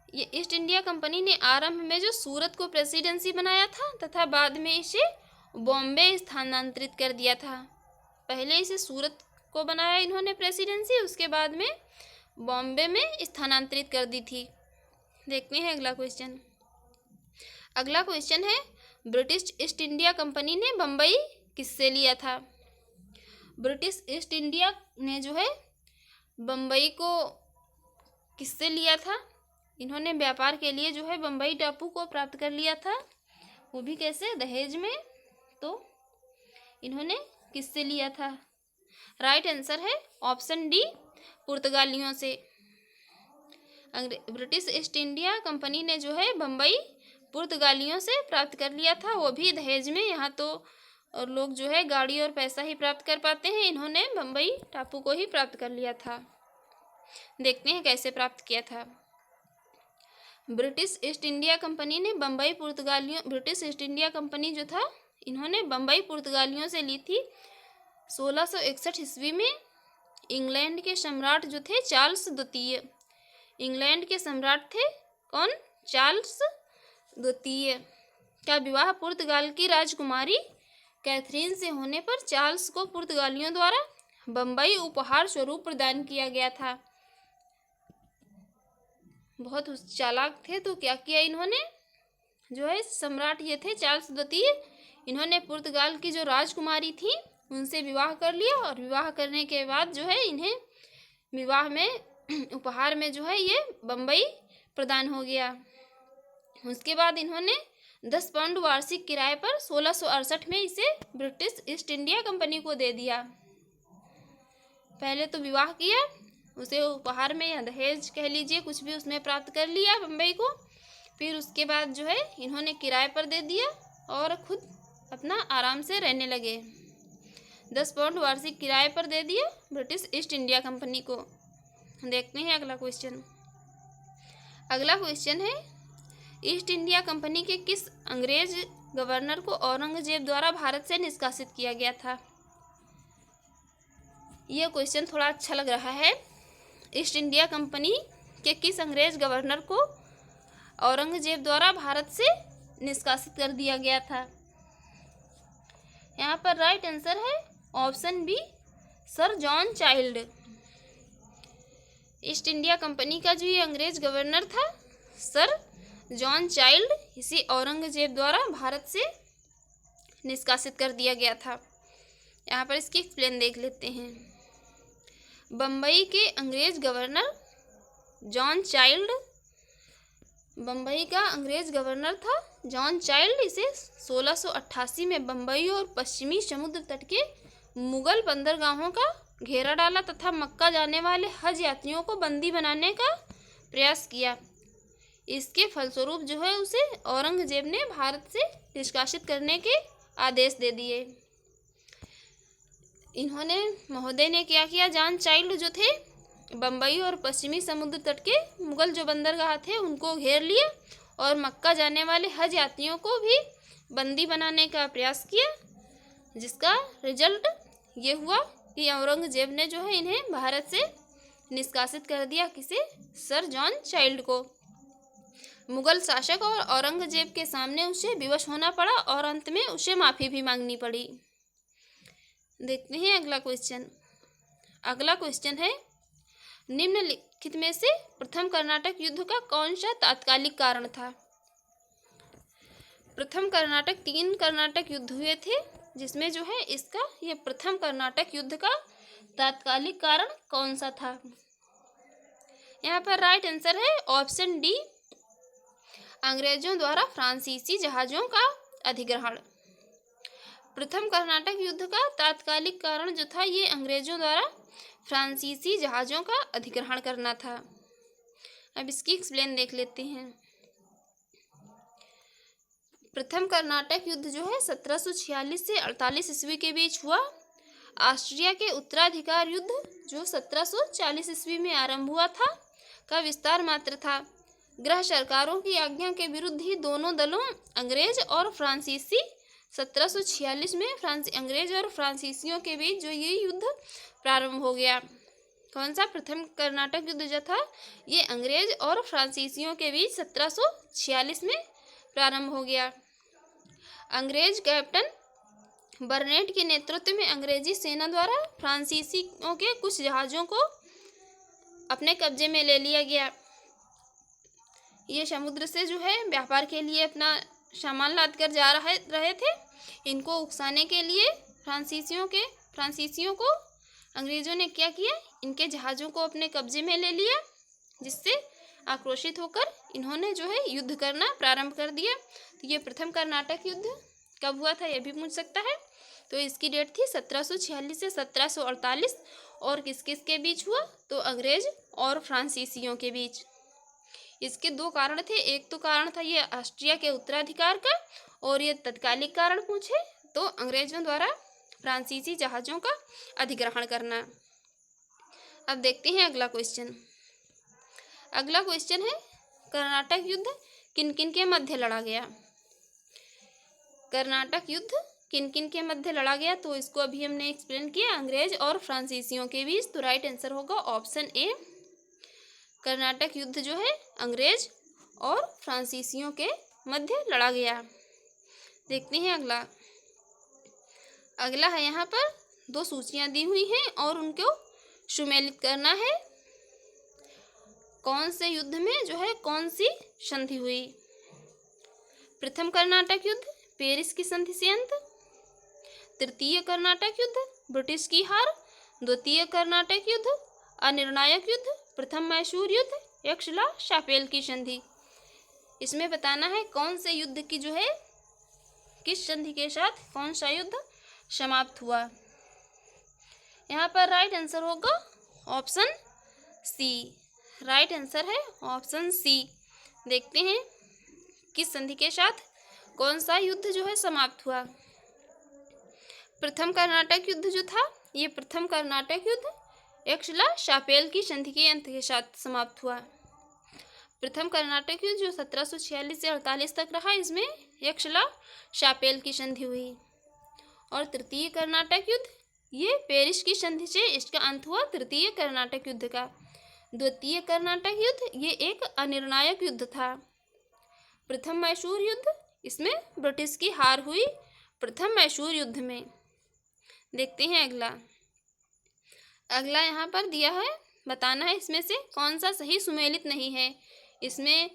ये ईस्ट इंडिया कंपनी ने आरंभ में जो सूरत को प्रेसिडेंसी बनाया था तथा बाद में इसे बॉम्बे स्थानांतरित कर दिया था। पहले इसे सूरत को बनाया इन्होंने प्रेसिडेंसी, उसके बाद में बॉम्बे में स्थानांतरित कर दी थी। देखते हैं अगला क्वेश्चन। अगला क्वेश्चन है, ब्रिटिश ईस्ट इंडिया कंपनी ने बम्बई किससे लिया था? ब्रिटिश ईस्ट इंडिया ने जो है बम्बई को किससे लिया था? इन्होंने व्यापार के लिए जो है बम्बई टापू को प्राप्त कर लिया था, वो भी कैसे? दहेज में। तो इन्होंने किससे लिया था? राइट आंसर है ऑप्शन डी, पुर्तगालियों से। ब्रिटिश ईस्ट इंडिया कंपनी ने जो है बम्बई पुर्तगालियों से प्राप्त कर लिया था, वो भी दहेज में। यहाँ तो और लोग जो है गाड़ी और पैसा ही प्राप्त कर पाते हैं, इन्होंने बम्बई टापू को ही प्राप्त कर लिया था। देखते हैं कैसे प्राप्त किया था। ब्रिटिश ईस्ट इंडिया कंपनी ने ब्रिटिश ईस्ट इंडिया कंपनी जो था इन्होंने बम्बई पुर्तगालियों से ली थी 1661 ईस्वी में। इंग्लैंड के सम्राट जो थे चार्ल्स द्वितीय, इंग्लैंड के सम्राट थे कौन? चार्ल्स द्वितीय का विवाह पुर्तगाल की राजकुमारी कैथरीन से होने पर चार्ल्स को पुर्तगालियों द्वारा बम्बई उपहार स्वरूप प्रदान किया गया था। बहुत चालाक थे, तो क्या किया इन्होंने, जो है सम्राट ये थे चार्ल्स द्वितीय, इन्होंने पुर्तगाल की जो राजकुमारी थी उनसे विवाह कर लिया और विवाह करने के बाद जो है इन्हें विवाह में उपहार में जो है ये बम्बई प्रदान हो गया। उसके बाद इन्होंने 10 पाउंड वार्षिक किराए पर 1668 में इसे ब्रिटिश ईस्ट इंडिया कंपनी को दे दिया। पहले तो विवाह किया, उसे उपहार में या दहेज कह लीजिए, कुछ भी उसमें प्राप्त कर लिया बम्बई को। फिर उसके बाद जो है इन्होंने किराए पर दे दिया और खुद अपना आराम से रहने लगे। 10 पाउंड वार्षिक किराए पर दे दिया ब्रिटिश ईस्ट इंडिया कंपनी को। देखते हैं अगला क्वेश्चन। अगला क्वेश्चन है, ईस्ट इंडिया कंपनी के किस अंग्रेज गवर्नर को औरंगजेब द्वारा भारत से निष्कासित किया गया था? यह क्वेश्चन थोड़ा अच्छा लग रहा है। ईस्ट इंडिया कंपनी के किस अंग्रेज गवर्नर को औरंगजेब द्वारा भारत से निष्कासित कर दिया गया था? यहाँ पर राइट आंसर है option B, sir John Child. East India Company का जो ये अंग्रेज गवर्नर था सर जॉन चाइल्ड, इसे औरंगजेब द्वारा भारत से निष्कासित कर दिया गया था। यहाँ पर इसकी एक्सप्लेन देख लेते हैं। बम्बई के अंग्रेज गवर्नर जॉन चाइल्ड, बम्बई का अंग्रेज गवर्नर था जॉन चाइल्ड। इसे 1688 में बम्बई और पश्चिमी समुद्र तट के मुगल बंदरगाहों का घेरा डाला तथा मक्का जाने वाले हज यात्रियों को बंदी बनाने का प्रयास किया। इसके फलस्वरूप जो है उसे औरंगजेब ने भारत से निष्कासित करने के आदेश दे दिए। इन्होंने महोदय ने क्या किया, जॉन चाइल्ड जो थे बम्बई और पश्चिमी समुद्र तट के मुगल जो बंदरगाह थे उनको घेर लिया और मक्का जाने वाले हज यात्रियों को भी बंदी बनाने का प्रयास किया, जिसका रिजल्ट ये हुआ कि औरंगजेब ने जो है इन्हें भारत से निष्कासित कर दिया। किसे? सर जॉन चाइल्ड को। मुगल शासक और औरंगजेब के सामने उसे विवश होना पड़ा और अंत में उसे माफ़ी भी मांगनी पड़ी। देखते हैं अगला क्वेश्चन। अगला क्वेश्चन है, निम्नलिखित में से प्रथम कर्नाटक युद्ध का कौन सा तात्कालिक कारण था? प्रथम कर्नाटक 3 कर्नाटक युद्ध हुए थे, जिसमें जो है इसका ये प्रथम कर्नाटक युद्ध का तात्कालिक कारण कौन सा था? यहाँ पर राइट आंसर है ऑप्शन डी, अंग्रेजों द्वारा फ्रांसीसी जहाज़ों का अधिग्रहण। प्रथम कर्नाटक युद्ध का तात्कालिक कारण जो था ये अंग्रेजों द्वारा फ्रांसीसी जहाज़ों का अधिग्रहण करना था। अब इसकी एक्सप्लेन देख लेते हैं। प्रथम कर्नाटक युद्ध जो है 1746 से 48 ईस्वी के बीच हुआ। ऑस्ट्रिया के उत्तराधिकार युद्ध जो 1740 ईस्वी में आरंभ हुआ था का विस्तार मात्र था। गृह सरकारों की आज्ञा के विरुद्ध ही दोनों दलों अंग्रेज और फ्रांसीसी 1746 में अंग्रेज और फ्रांसीसियों के बीच जो ये युद्ध प्रारंभ हो गया। कौन सा? प्रथम कर्नाटक युद्ध जो था ये अंग्रेज और फ्रांसीसियों के बीच 1746 में प्रारंभ हो गया। अंग्रेज कैप्टन बर्नेट के नेतृत्व में अंग्रेजी सेना द्वारा फ्रांसीसियों के कुछ जहाज़ों को अपने कब्जे में ले लिया गया। ये समुद्र से जो है व्यापार के लिए अपना सामान लाद कर जा रहे थे। इनको उकसाने के लिए फ्रांसीसियों को अंग्रेज़ों ने क्या किया, इनके जहाज़ों को अपने कब्जे में ले लिया, जिससे आक्रोशित होकर इन्होंने जो है युद्ध करना प्रारंभ कर दिया। तो ये प्रथम कर्नाटक युद्ध कब हुआ था ये भी पूछ सकता है। तो इसकी डेट थी 1746 से 1748 और किस किस के बीच हुआ? तो अंग्रेज और फ्रांसीसियों के बीच। इसके 2 कारण थे। एक तो कारण था ये ऑस्ट्रिया के उत्तराधिकार का, और ये तत्कालिक कारण पूछे तो अंग्रेजों द्वारा फ्रांसीसी जहाज़ों का अधिग्रहण करना। अब देखते हैं अगला क्वेश्चन। अगला क्वेश्चन है, कर्नाटक युद्ध किन किन के मध्य लड़ा गया? कर्नाटक युद्ध किन किन के मध्य लड़ा गया? तो इसको अभी हमने एक्सप्लेन किया, अंग्रेज और फ्रांसीसियों के बीच। तो राइट आंसर होगा ऑप्शन ए, कर्नाटक युद्ध जो है अंग्रेज और फ्रांसीसियों के मध्य लड़ा गया। देखते हैं अगला। अगला है यहाँ पर 2 सूचियाँ दी हुई हैं और उनको सुमेलित करना है। कौन से युद्ध में जो है कौन सी संधि हुई? प्रथम कर्नाटक युद्ध पेरिस की संधि से अंत, तृतीय कर्नाटक युद्ध ब्रिटिश की हार, द्वितीय कर्नाटक युद्ध अनिर्णायक युद्ध, प्रथम मैसूर युद्ध यक्षला-शापेल की संधि। इसमें बताना है कौन से युद्ध की जो है किस संधि के साथ कौन सा युद्ध समाप्त हुआ। यहाँ पर राइट आंसर होगा ऑप्शन सी। राइट आंसर है ऑप्शन सी। देखते हैं किस संधि के साथ कौन सा युद्ध जो है समाप्त हुआ। प्रथम कर्नाटक युद्ध जो था, ये प्रथम कर्नाटक युद्ध एक्सला-शापेल की संधि के अंत के साथ समाप्त हुआ। प्रथम कर्नाटक युद्ध जो 1746 से 48 तक रहा, इसमें एक्सला-शापेल की संधि हुई। और तृतीय कर्नाटक युद्ध, ये पेरिस की संधि से इसका अंत हुआ तृतीय कर्नाटक युद्ध का। द्वितीय कर्नाटक युद्ध, ये एक अनिर्णायक युद्ध था। प्रथम मैसूर युद्ध, इसमें ब्रिटिश की हार हुई प्रथम मैसूर युद्ध में। देखते हैं अगला यहाँ पर दिया है, बताना है इसमें से कौन सा सही सुमेलित नहीं है। इसमें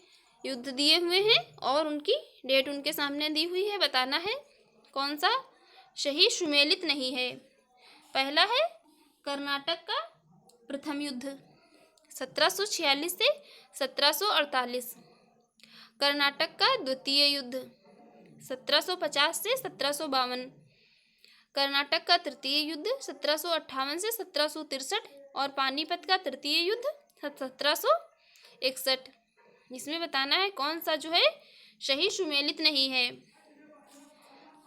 युद्ध दिए हुए हैं और उनकी डेट उनके सामने दी हुई है, बताना है कौन सा सही सुमेलित नहीं है। पहला है कर्नाटक का प्रथम युद्ध 1746 से 1748। कर्नाटक का द्वितीय युद्ध 1750 से 1752। कर्नाटक का तृतीय युद्ध 1758 से 1763 और पानीपत का तृतीय युद्ध 1761। इसमें बताना है कौन सा जो है सही सुमेलित नहीं है।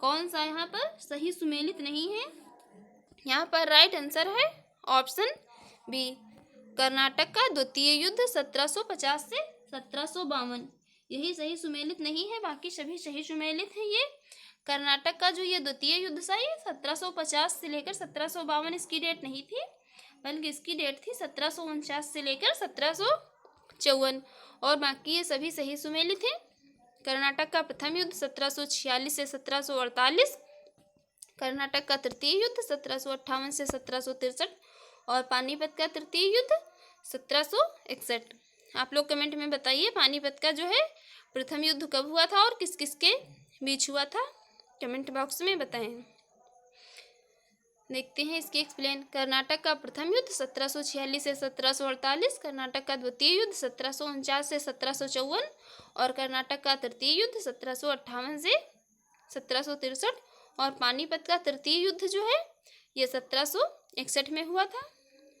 कौन सा यहाँ पर सही सुमेलित नहीं है। यहाँ पर राइट आंसर है ऑप्शन बी, कर्नाटक का द्वितीय युद्ध 1750 से 1752। यही सही सुमेलित नहीं है, बाकी सभी सही सुमेलित हैं। ये कर्नाटक का जो ये द्वितीय युद्ध था, ये 1750 से लेकर 1752 इसकी डेट नहीं थी, बल्कि इसकी डेट थी 1749 से लेकर 1754। और बाकी ये सभी सही सुमेलित हैं। कर्नाटक का प्रथम युद्ध 1746 से 1748, कर्नाटक का तृतीय युद्ध 1758 से 1763 और पानीपत का तृतीय युद्ध 1761। आप लोग कमेंट में बताइए पानीपत का जो है प्रथम युद्ध कब हुआ था और किस किस के बीच हुआ था, कमेंट बॉक्स में बताएं। देखते हैं इसकी एक्सप्लेन। कर्नाटक का प्रथम युद्ध 1746 से 1748, कर्नाटक का द्वितीय युद्ध 1749 से 1754 और कर्नाटक का तृतीय युद्ध 1758 से 1763 और पानीपत का तृतीय युद्ध जो है ये 1761 में हुआ था।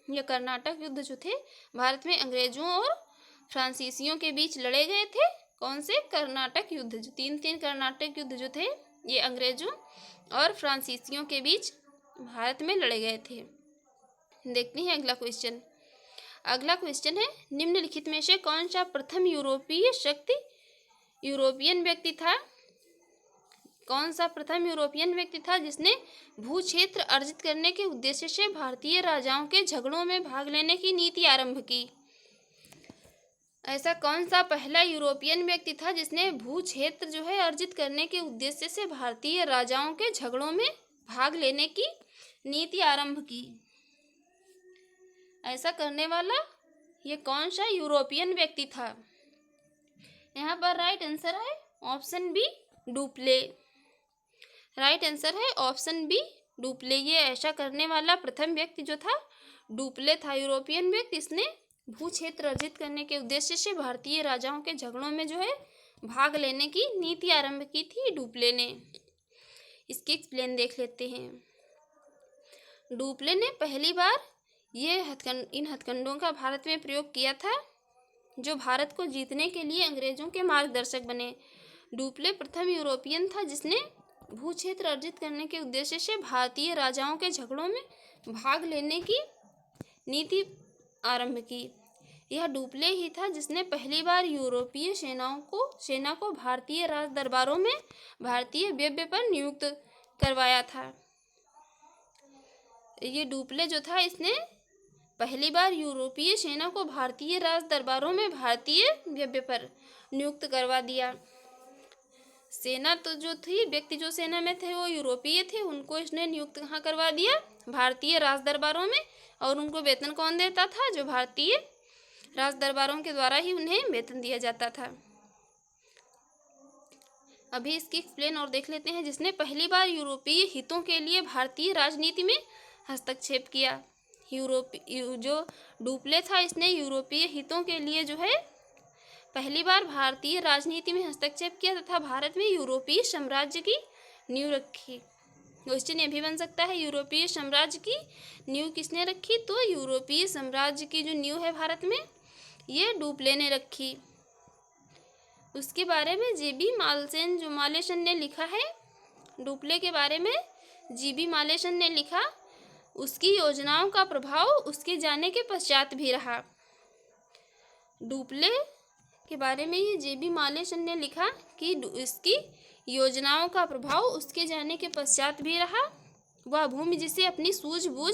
ये कर्नाटक युद्ध जो थे भारत में अंग्रेजों और फ्रांसीसियों के बीच लड़े गए थे। कौन से कर्नाटक युद्ध, जो तीन कर्नाटक युद्ध जो थे ये अंग्रेजों और फ्रांसीसियों के बीच भारत में लड़े गए थे। देखते हैं अगला क्वेश्चन। अगला क्वेश्चन है, निम्नलिखित में से कौन सा प्रथम यूरोपियन व्यक्ति था। कौन सा प्रथम यूरोपियन व्यक्ति था जिसने भू क्षेत्र अर्जित करने के उद्देश्य से भारतीय राजाओं के झगड़ों में भाग लेने की नीति आरंभ की। ऐसा कौन सा पहला यूरोपियन व्यक्ति था जिसने भू क्षेत्र जो है अर्जित करने के उद्देश्य से भारतीय राजाओं के झगड़ों में भाग लेने की नीति आरंभ की। ऐसा करने वाला ये कौन सा यूरोपियन व्यक्ति था। यहाँ पर राइट आंसर है option B, Dupleix. Right answer है ऑप्शन बी, डुप्ले। ये ऐसा करने वाला प्रथम व्यक्ति जो था डुप्ले था, यूरोपियन व्यक्ति। इसने भू क्षेत्र अर्जित करने के उद्देश्य से भारतीय राजाओं के झगड़ों में जो है भाग लेने की नीति आरंभ की थी डुप्ले ने। इसकी एक्सप्लेन देख लेते हैं। डुप्ले ने पहली बार इन हथकंडों का भारत में प्रयोग किया था, जो भारत को जीतने के लिए अंग्रेजों के मार्गदर्शक बने। डुप्ले प्रथम यूरोपियन था जिसने भू क्षेत्र अर्जित करने के उद्देश्य से भारतीय राजाओं के झगड़ों में भाग लेने की नीति आरंभ की। यह डुप्ले ही था जिसने पहली बार यूरोपीय सेना को भारतीय राज दरबारों में भारतीय व्यय पर नियुक्त करवाया था। ये डुप्ले जो था इसने पहली बार यूरोपीय सेना को भारतीय राज दरबारों में भारतीय व्यय पर नियुक्त करवा दिया। सेना तो जो थी, व्यक्ति जो सेना में थे वो यूरोपीय थे, उनको इसने नियुक्त कहाँ करवा दिया, भारतीय राज दरबारों में। और उनको वेतन कौन देता था, जो भारतीय राज दरबारों के द्वारा ही उन्हें वेतन दिया जाता था। अभी इसकी एक्सप्लेन और देख लेते हैं। जिसने पहली बार यूरोपीय हितों के लिए भारतीय राजनीति में हस्तक्षेप किया। जो डुप्ले था इसने यूरोपीय हितों के लिए जो है पहली बार भारतीय राजनीति में हस्तक्षेप किया तथा भारत में यूरोपीय साम्राज्य की नींव रखी। क्वेश्चन ये भी बन सकता है, यूरोपीय साम्राज्य की नींव किसने रखी? तो यूरोपीय साम्राज्य की जो नींव है भारत में, ये डुप्ले ने रखी। उसके बारे में जीबी मालेसन जो मालेसन ने लिखा है, डुप्ले के बारे में जीबी मालेसन ने लिखा, उसकी योजनाओं का प्रभाव उसके जाने के पश्चात भी रहा। डुप्ले के बारे में ये जीबी मालेसन ने लिखा कि इसकी योजनाओं का प्रभाव उसके जाने के पश्चात भी रहा। वह भूमि जिसे अपनी सूझबूझ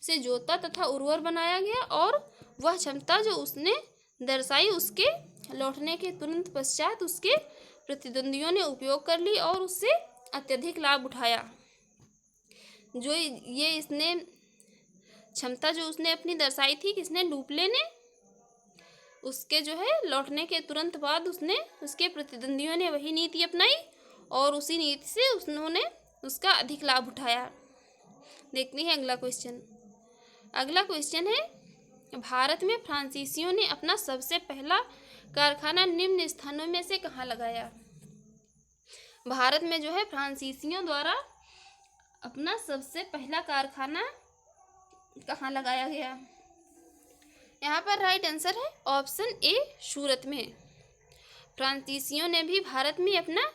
से जोता तथा उर्वर बनाया गया, और वह क्षमता जो उसने दर्शाई उसके लौटने के तुरंत पश्चात उसके प्रतिद्वंदियों ने उपयोग कर ली और उससे अत्यधिक लाभ उठाया। जो ये इसने क्षमता जो उसने अपनी दर्शाई थी, किसने? डुप्ले ने, उसके जो है लौटने के तुरंत बाद उसने उसके प्रतिद्वंदियों ने वही नीति अपनाई और उसी नीति से उन्होंने उसका अधिक लाभ उठाया। देखते हैं अगला क्वेश्चन। अगला क्वेश्चन है, भारत में फ्रांसीसियों ने अपना सबसे पहला कारखाना निम्न स्थानों में से कहाँ लगाया? भारत में जो है फ्रांसीसियों द्वारा अपना सबसे पहला कारखाना कहाँ लगाया गया? यहाँ पर राइट आंसर है ऑप्शन ए, सूरत में। फ्रांसीसियों ने भी भारत में अपना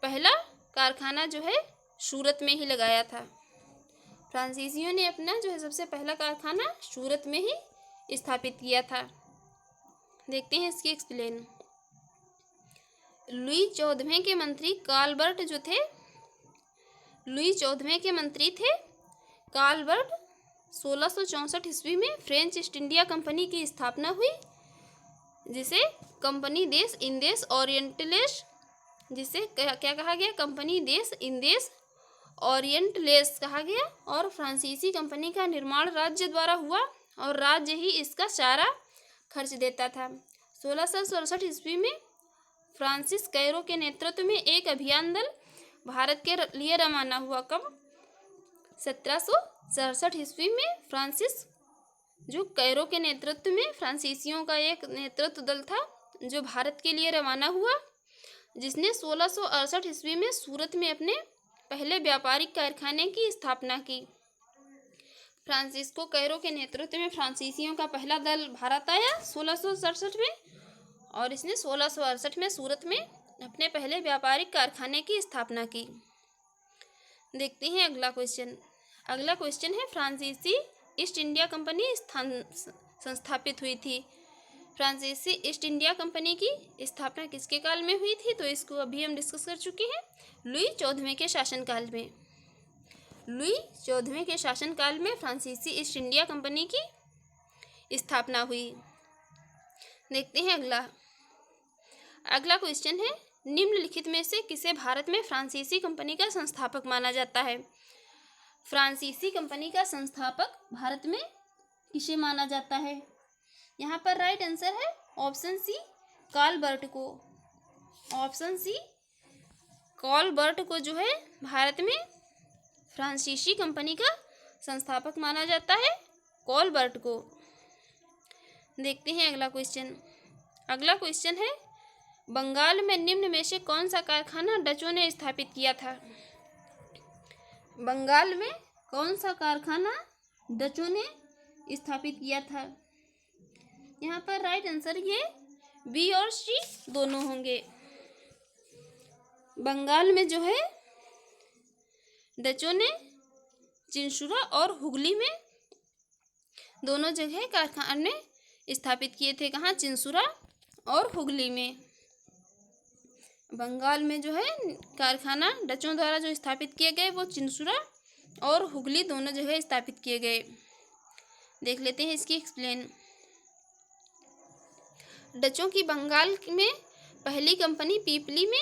पहला कारखाना जो है सूरत में ही लगाया था। फ्रांसीसियों ने अपना जो है सबसे पहला कारखाना सूरत में ही स्थापित किया था। देखते हैं इसकी एक्सप्लेन। लुई 14वें के मंत्री कालबर्ट जो थे, लुई 14वें के मंत्री थे कालबर्ट, 1664 ईस्वी में फ्रेंच ईस्ट इंडिया कंपनी की स्थापना हुई, जिसे कंपनी देश इंदेश ओरिएंटलेस, जिसे क्या कहा गया? कंपनी देश इंदेश ओरिएंटलेस कहा गया। और फ्रांसीसी कंपनी का निर्माण राज्य द्वारा हुआ और राज्य ही इसका सारा खर्च देता था। 1667 ईस्वी में फ्रांसिस कैरो के नेतृत्व में एक अभियान दल भारत के लिए रवाना हुआ। कब? 1767 ईस्वी में फ्रांसिस जो कैरो के नेतृत्व में फ्रांसीसियों का एक नेतृत्व दल था जो भारत के लिए रवाना हुआ, जिसने 1668 ईस्वी में सूरत में अपने पहले व्यापारिक कारखाने की स्थापना की। फ्रांसिस्को कैरो के नेतृत्व में फ्रांसीसियों का पहला दल भारत आया 1667 में, और इसने 1668 में सूरत में अपने पहले व्यापारिक कारखाने की स्थापना की। देखते हैं अगला क्वेश्चन। अगला क्वेश्चन है, फ्रांसीसी ईस्ट इंडिया कंपनी संस्थापित हुई थी। फ्रांसीसी ईस्ट इंडिया कंपनी की स्थापना किसके काल में हुई थी? तो इसको अभी हम डिस्कस कर चुके हैं, लुई 14वें के शासनकाल में। लुई 14वें के शासनकाल में फ्रांसीसी ईस्ट इंडिया कंपनी की स्थापना हुई। देखते हैं अगला क्वेश्चन है, निम्नलिखित में से किसे भारत में फ्रांसीसी कंपनी का संस्थापक माना जाता है? फ्रांसीसी कंपनी का संस्थापक भारत में किसे माना जाता है? यहाँ पर राइट आंसर है ऑप्शन सी, कालबर्ट को। ऑप्शन सी, कालबर्ट को जो है भारत में फ्रांसीसी कंपनी का संस्थापक माना जाता है, कालबर्ट को। देखते हैं अगला क्वेश्चन। अगला क्वेश्चन है, बंगाल में निम्न में से कौन सा कारखाना डचों ने स्थापित किया था? बंगाल में कौन सा कारखाना डचों ने स्थापित किया था? यहाँ पर राइट आंसर ये बी और सी दोनों होंगे। बंगाल में जो है डचों ने चिंसुरा और हुगली में दोनों जगह कारखाने स्थापित किए थे। कहाँ? चिंसुरा और हुगली में। बंगाल में जो है कारखाना डचों द्वारा जो स्थापित किए गए वो चिंसुरा और हुगली दोनों जगह स्थापित किए गए। देख लेते हैं इसकी एक्सप्लेन। डचों की बंगाल में पहली कंपनी पीपली में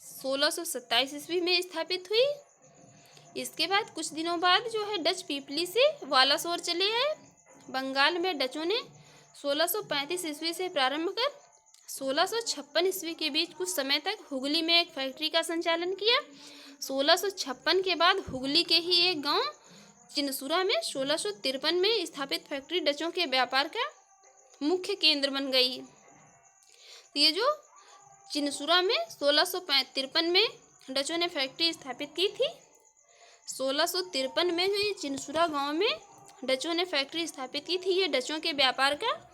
1627 ईस्वी में स्थापित हुई। इसके बाद कुछ दिनों बाद जो है डच पीपली से वालासोर चले आए। बंगाल में डचों ने 1635 ईस्वी से प्रारंभ कर 1656 ईस्वी के बीच कुछ समय तक हुगली में एक फैक्ट्री का संचालन किया। 1656 के बाद हुगली के ही एक गांव चिनसुरा में 1653 में स्थापित फैक्ट्री डचों के व्यापार का मुख्य केंद्र बन गई। तो ये जो चिनसुरा में 1653 में डचों ने फैक्ट्री स्थापित की थी, 1653 में जो ये चिनसुरा गांव में डचों ने फैक्ट्री स्थापित की थी, ये डचों के व्यापार का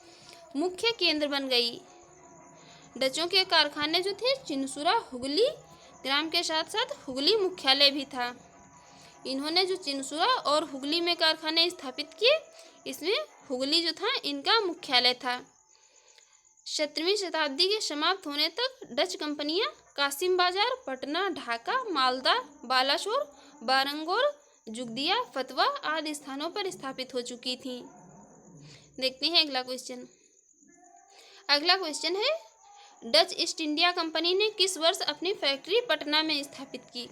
मुख्य केंद्र बन गई। डचों के कारखाने जो थे चिनसुरा हुगली ग्राम के साथ साथ हुगली मुख्यालय भी था। इन्होंने जो चिनसुरा और हुगली में कारखाने स्थापित किए, इसमें हुगली जो था इनका मुख्यालय था। 17वीं शताब्दी के समाप्त होने तक डच कंपनियां कासिम बाजार, पटना, ढाका, मालदा, बालासोर, बारंगौर, जुगदिया, फतवा आदि स्थानों पर स्थापित हो चुकी थीं। देखते हैं अगला क्वेश्चन। अगला क्वेश्चन है, डच ईस्ट इंडिया कंपनी ने किस वर्ष अपनी फैक्ट्री पटना में स्थापित की?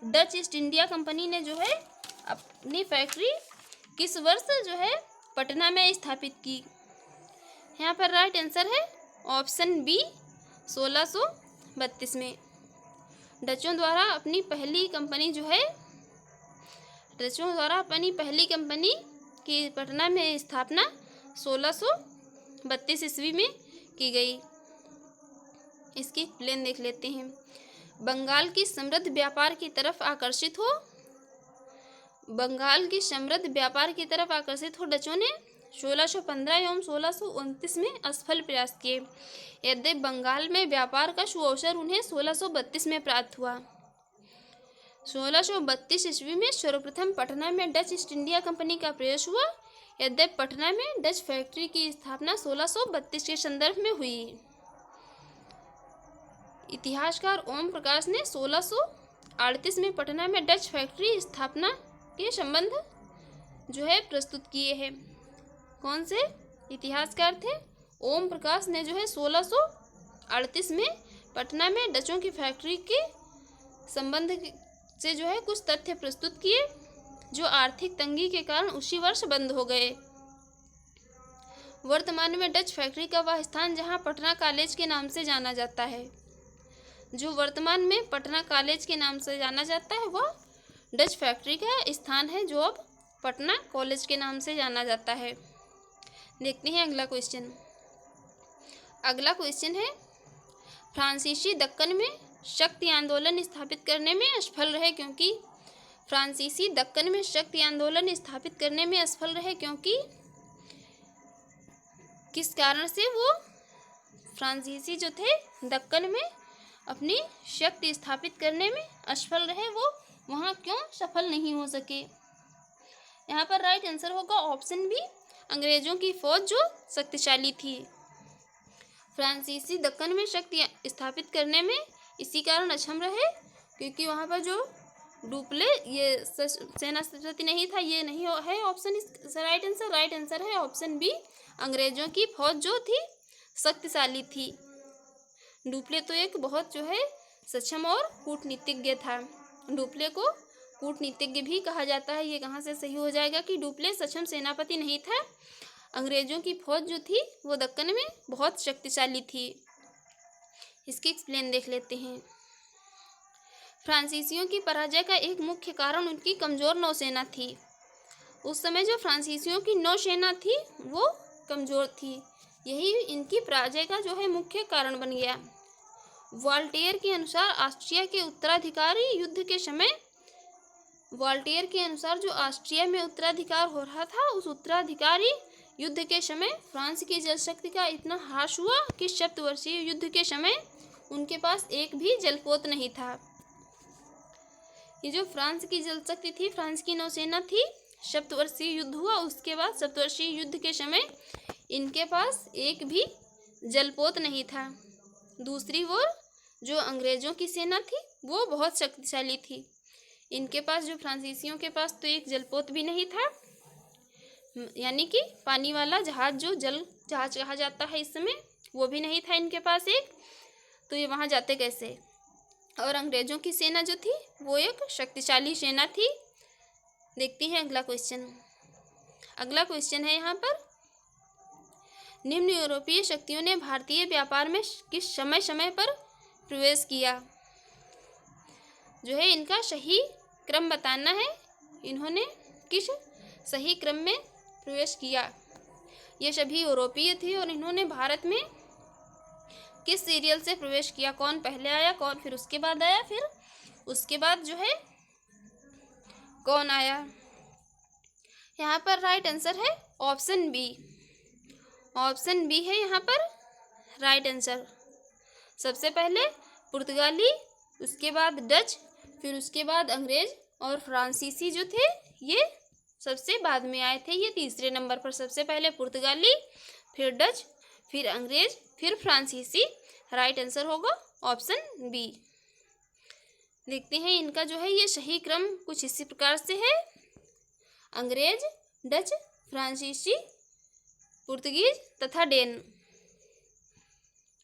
डच ईस्ट इंडिया कंपनी ने जो है अपनी फैक्ट्री किस वर्ष जो है पटना में स्थापित की? यहाँ पर राइट आंसर है ऑप्शन बी 1632 में। डचों द्वारा अपनी पहली कंपनी की पटना में स्थापना 1632 ईस्वी में की गई। इसकी प्लेन देख लेते हैं। बंगाल की समृद्ध व्यापार की तरफ आकर्षित हो डचों ने 1615 एवं 1629 में असफल प्रयास किए। यद्यपि बंगाल में व्यापार का सुअवसर उन्हें 1632 में प्राप्त हुआ। 1632 ईस्वी में सर्वप्रथम पटना में डच ईस्ट इंडिया कंपनी का प्रवेश हुआ। यद्यपि पटना में डच फैक्ट्री की स्थापना 1632 के संदर्भ में हुई। इतिहासकार ओम प्रकाश ने 1638 में पटना में डच फैक्ट्री स्थापना के संबंध जो है प्रस्तुत किए हैं। कौन से इतिहासकार थे? ओम प्रकाश ने जो है 1638 में पटना में डचों की फैक्ट्री के संबंध से जो है कुछ तथ्य प्रस्तुत किए, जो आर्थिक तंगी के कारण उसी वर्ष बंद हो गए। वर्तमान में डच फैक्ट्री का वह स्थान जहां पटना कॉलेज के नाम से जाना जाता है, वह डच फैक्ट्री का स्थान है जो अब पटना कॉलेज के नाम से जाना जाता है। देखते हैं अगला क्वेश्चन। अगला क्वेश्चन है, फ्रांसीसी दक्कन में शक्ति आंदोलन स्थापित करने में असफल रहे क्योंकि किस कारण से वो फ्रांसीसी जो थे दक्कन में अपनी शक्ति स्थापित करने में असफल रहे, वो वहाँ क्यों सफल नहीं हो सके? यहाँ पर राइट आंसर होगा ऑप्शन बी, अंग्रेजों की फौज जो शक्तिशाली थी। फ्रांसीसी दक्कन में शक्ति स्थापित करने में इसी कारण अक्षम रहे क्योंकि वहाँ पर जो डुप्ले ये सेनापति नहीं था, ये नहीं है ऑप्शन राइट आंसर है ऑप्शन बी, अंग्रेजों की फौज जो थी शक्तिशाली थी। डुप्ले तो एक बहुत जो है सक्षम और कूटनीतिज्ञ था। डुप्ले को कूटनीतिज्ञ भी कहा जाता है। ये कहाँ से सही हो जाएगा कि डुप्ले सक्षम सेनापति नहीं था। अंग्रेजों की फौज जो थी वो दक्कन में बहुत शक्तिशाली थी। इसकी एक्सप्लेन देख लेते हैं। फ्रांसीसियों की पराजय का एक मुख्य कारण उनकी कमज़ोर नौसेना थी। उस समय जो फ्रांसीसियों की नौसेना थी वो कमज़ोर थी, यही इनकी पराजय का जो है मुख्य कारण बन गया। वॉल्टेयर के अनुसार ऑस्ट्रिया के उत्तराधिकारी युद्ध के समय जो ऑस्ट्रिया में उत्तराधिकार हो रहा था, उस उत्तराधिकारी युद्ध के समय फ्रांस की जलशक्ति का इतना ह्रास हुआ कि सप्तवर्षीय युद्ध के समय उनके पास एक भी जलपोत नहीं था। ये जो फ्रांस की जलशक्ति थी, फ्रांस की नौसेना थी, सप्तवर्षीय युद्ध हुआ, उसके बाद सप्तवर्षीय युद्ध के समय इनके पास एक भी जलपोत नहीं था। दूसरी ओर जो अंग्रेजों की सेना थी वो बहुत शक्तिशाली थी। इनके पास जो फ्रांसीसियों के पास तो एक जलपोत भी नहीं था, यानी कि पानी वाला जहाज जो जल जहाज कहा जाता है इस समय, वो भी नहीं था इनके पास एक, तो ये वहाँ जाते कैसे? और अंग्रेजों की सेना जो थी वो एक शक्तिशाली सेना थी। देखते हैं अगला क्वेश्चन। अगला क्वेश्चन है यहाँ पर, निम्न यूरोपीय शक्तियों ने भारतीय व्यापार में किस समय पर प्रवेश किया? जो है इनका सही क्रम बताना है, इन्होंने किस सही क्रम में प्रवेश किया। ये सभी यूरोपीय थे और इन्होंने भारत में किस सीरियल से प्रवेश किया? कौन पहले आया, कौन फिर उसके बाद आया, फिर उसके बाद जो है कौन आया? यहाँ पर राइट आंसर है ऑप्शन बी। ऑप्शन बी है यहाँ पर राइट आंसर। सबसे पहले पुर्तगाली, उसके बाद डच, फिर उसके बाद अंग्रेज और फ्रांसीसी जो थे ये सबसे बाद में आए थे। ये तीसरे नंबर पर, सबसे पहले पुर्तगाली, फिर डच, फिर अंग्रेज, फिर फ्रांसीसी। राइट आंसर होगा ऑप्शन बी। देखते हैं इनका जो है ये सही क्रम कुछ इसी प्रकार से है। अंग्रेज, डच, फ्रांसीसी, पुर्तगीज तथा डेन।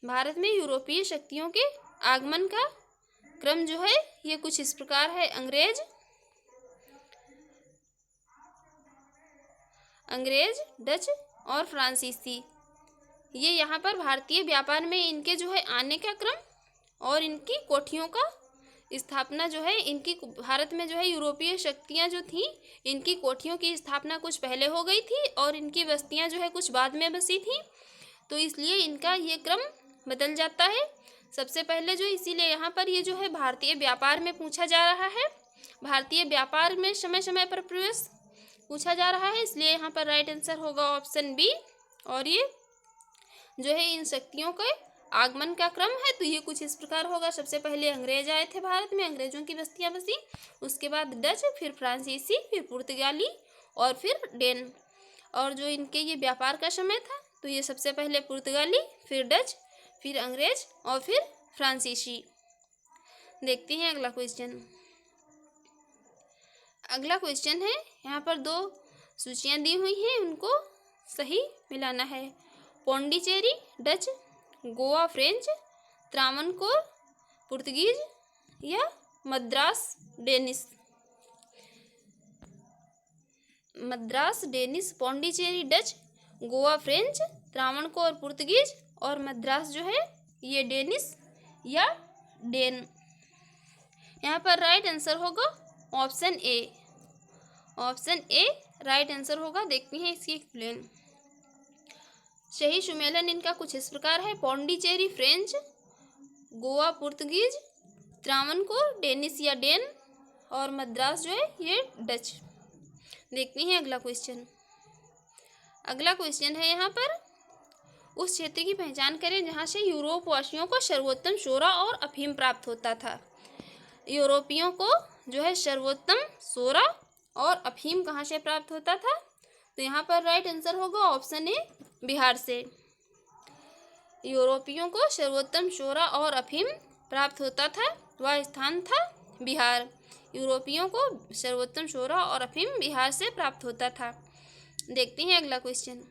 भारत में यूरोपीय शक्तियों के आगमन का क्रम जो है ये कुछ इस प्रकार है। अंग्रेज, डच और फ्रांसीसी। ये यहाँ पर भारतीय व्यापार में इनके जो है आने का क्रम और इनकी कोठियों का स्थापना जो है, इनकी भारत में जो है यूरोपीय शक्तियाँ जो थीं इनकी कोठियों की स्थापना कुछ पहले हो गई थी और इनकी बस्तियाँ जो है कुछ बाद में बसी थी, तो इसलिए इनका ये क्रम बदल जाता है। सबसे पहले जो, इसीलिए यहाँ पर ये जो है भारतीय व्यापार में पूछा जा रहा है, भारतीय व्यापार में समय समय पर प्रवेश पूछा जा रहा है, इसलिए यहाँ पर राइट आंसर होगा ऑप्शन बी। और ये जो है इन शक्तियों के आगमन का क्रम है तो ये कुछ इस प्रकार होगा। सबसे पहले अंग्रेज आए थे भारत में, अंग्रेजों की बस्तियां बसी, उसके बाद डच, फिर फ्रांसीसी, फिर पुर्तगाली और फिर डेन। और जो इनके ये व्यापार का समय था तो ये सबसे पहले पुर्तगाली, फिर डच, फिर अंग्रेज और फिर फ्रांसीसी। देखते हैं अगला क्वेश्चन। अगला क्वेश्चन है, यहाँ पर दो सूचियाँ दी हुई हैं, उनको सही मिलाना है। Pondicherry Dutch, Goa French, Travancore Portuguese या Madras Danish. Madras Danish, Pondicherry Dutch, Goa French, Travancore Portuguese और मद्रास जो है ये डेनिश या डेन। यहाँ पर राइट आंसर होगा option A. Option A right answer होगा। देखते हैं इसकी एक्सप्लेन। सही सुमेलन इनका कुछ इस प्रकार है। Pondicherry French, Goa Portuguese, Travancore Danish या डेन और मद्रास जो है ये डच। देखते हैं अगला क्वेश्चन। अगला क्वेश्चन है यहाँ पर, उस क्षेत्र की पहचान करें जहाँ से यूरोप वासियों को सर्वोत्तम सोरा और अफीम प्राप्त होता था। यूरोपियों को जो है सर्वोत्तम सोरा और अफीम कहाँ से प्राप्त होता था? तो यहाँ पर राइट आंसर होगा ऑप्शन ए, बिहार से। यूरोपियों को सर्वोत्तम सोरा और अफीम प्राप्त होता था, वह स्थान था बिहार। यूरोपियों को सर्वोत्तम सोरा और अफीम बिहार से प्राप्त होता था। देखते हैं अगला क्वेश्चन।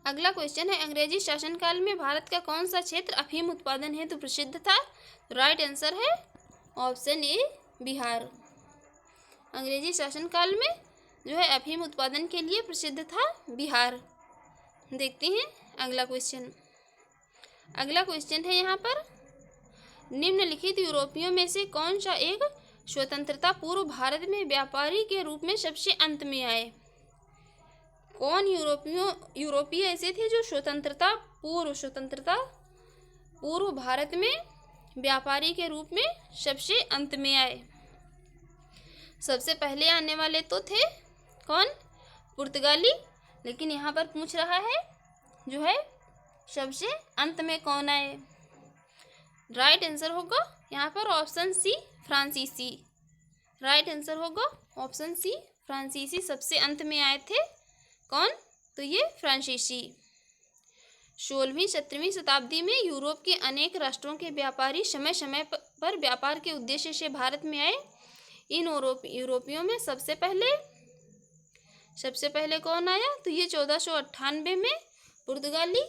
अगला क्वेश्चन है, अंग्रेजी शासनकाल में भारत का कौन सा क्षेत्र अफीम उत्पादन हेतु प्रसिद्ध था? राइट आंसर है ऑप्शन ए, बिहार। अंग्रेजी शासनकाल में जो है अफीम उत्पादन के लिए प्रसिद्ध था बिहार। देखते हैं अगला क्वेश्चन। अगला क्वेश्चन है यहाँ पर, निम्नलिखित यूरोपियों में से कौन सा एक स्वतंत्रता पूर्व भारत में व्यापारी के रूप में सबसे अंत में आए? कौन यूरोपीय ऐसे थे जो स्वतंत्रता पूर्व भारत में व्यापारी के रूप में सबसे अंत में आए? सबसे पहले आने वाले तो थे कौन? पुर्तगाली। लेकिन यहाँ पर पूछ रहा है जो है सबसे अंत में कौन आए? राइट आंसर होगा यहाँ पर ऑप्शन सी, फ्रांसीसी। राइट आंसर होगा ऑप्शन सी, फ्रांसीसी सबसे अंत में आए थे। कौन? तो ये फ्रांसीसी। 16वीं 17वीं शताब्दी में यूरोप के अनेक राष्ट्रों के व्यापारी समय समय पर व्यापार के उद्देश्य से भारत में आए। इन यूरोपियों में सबसे पहले कौन आया? तो ये 1498 में पुर्तगाली,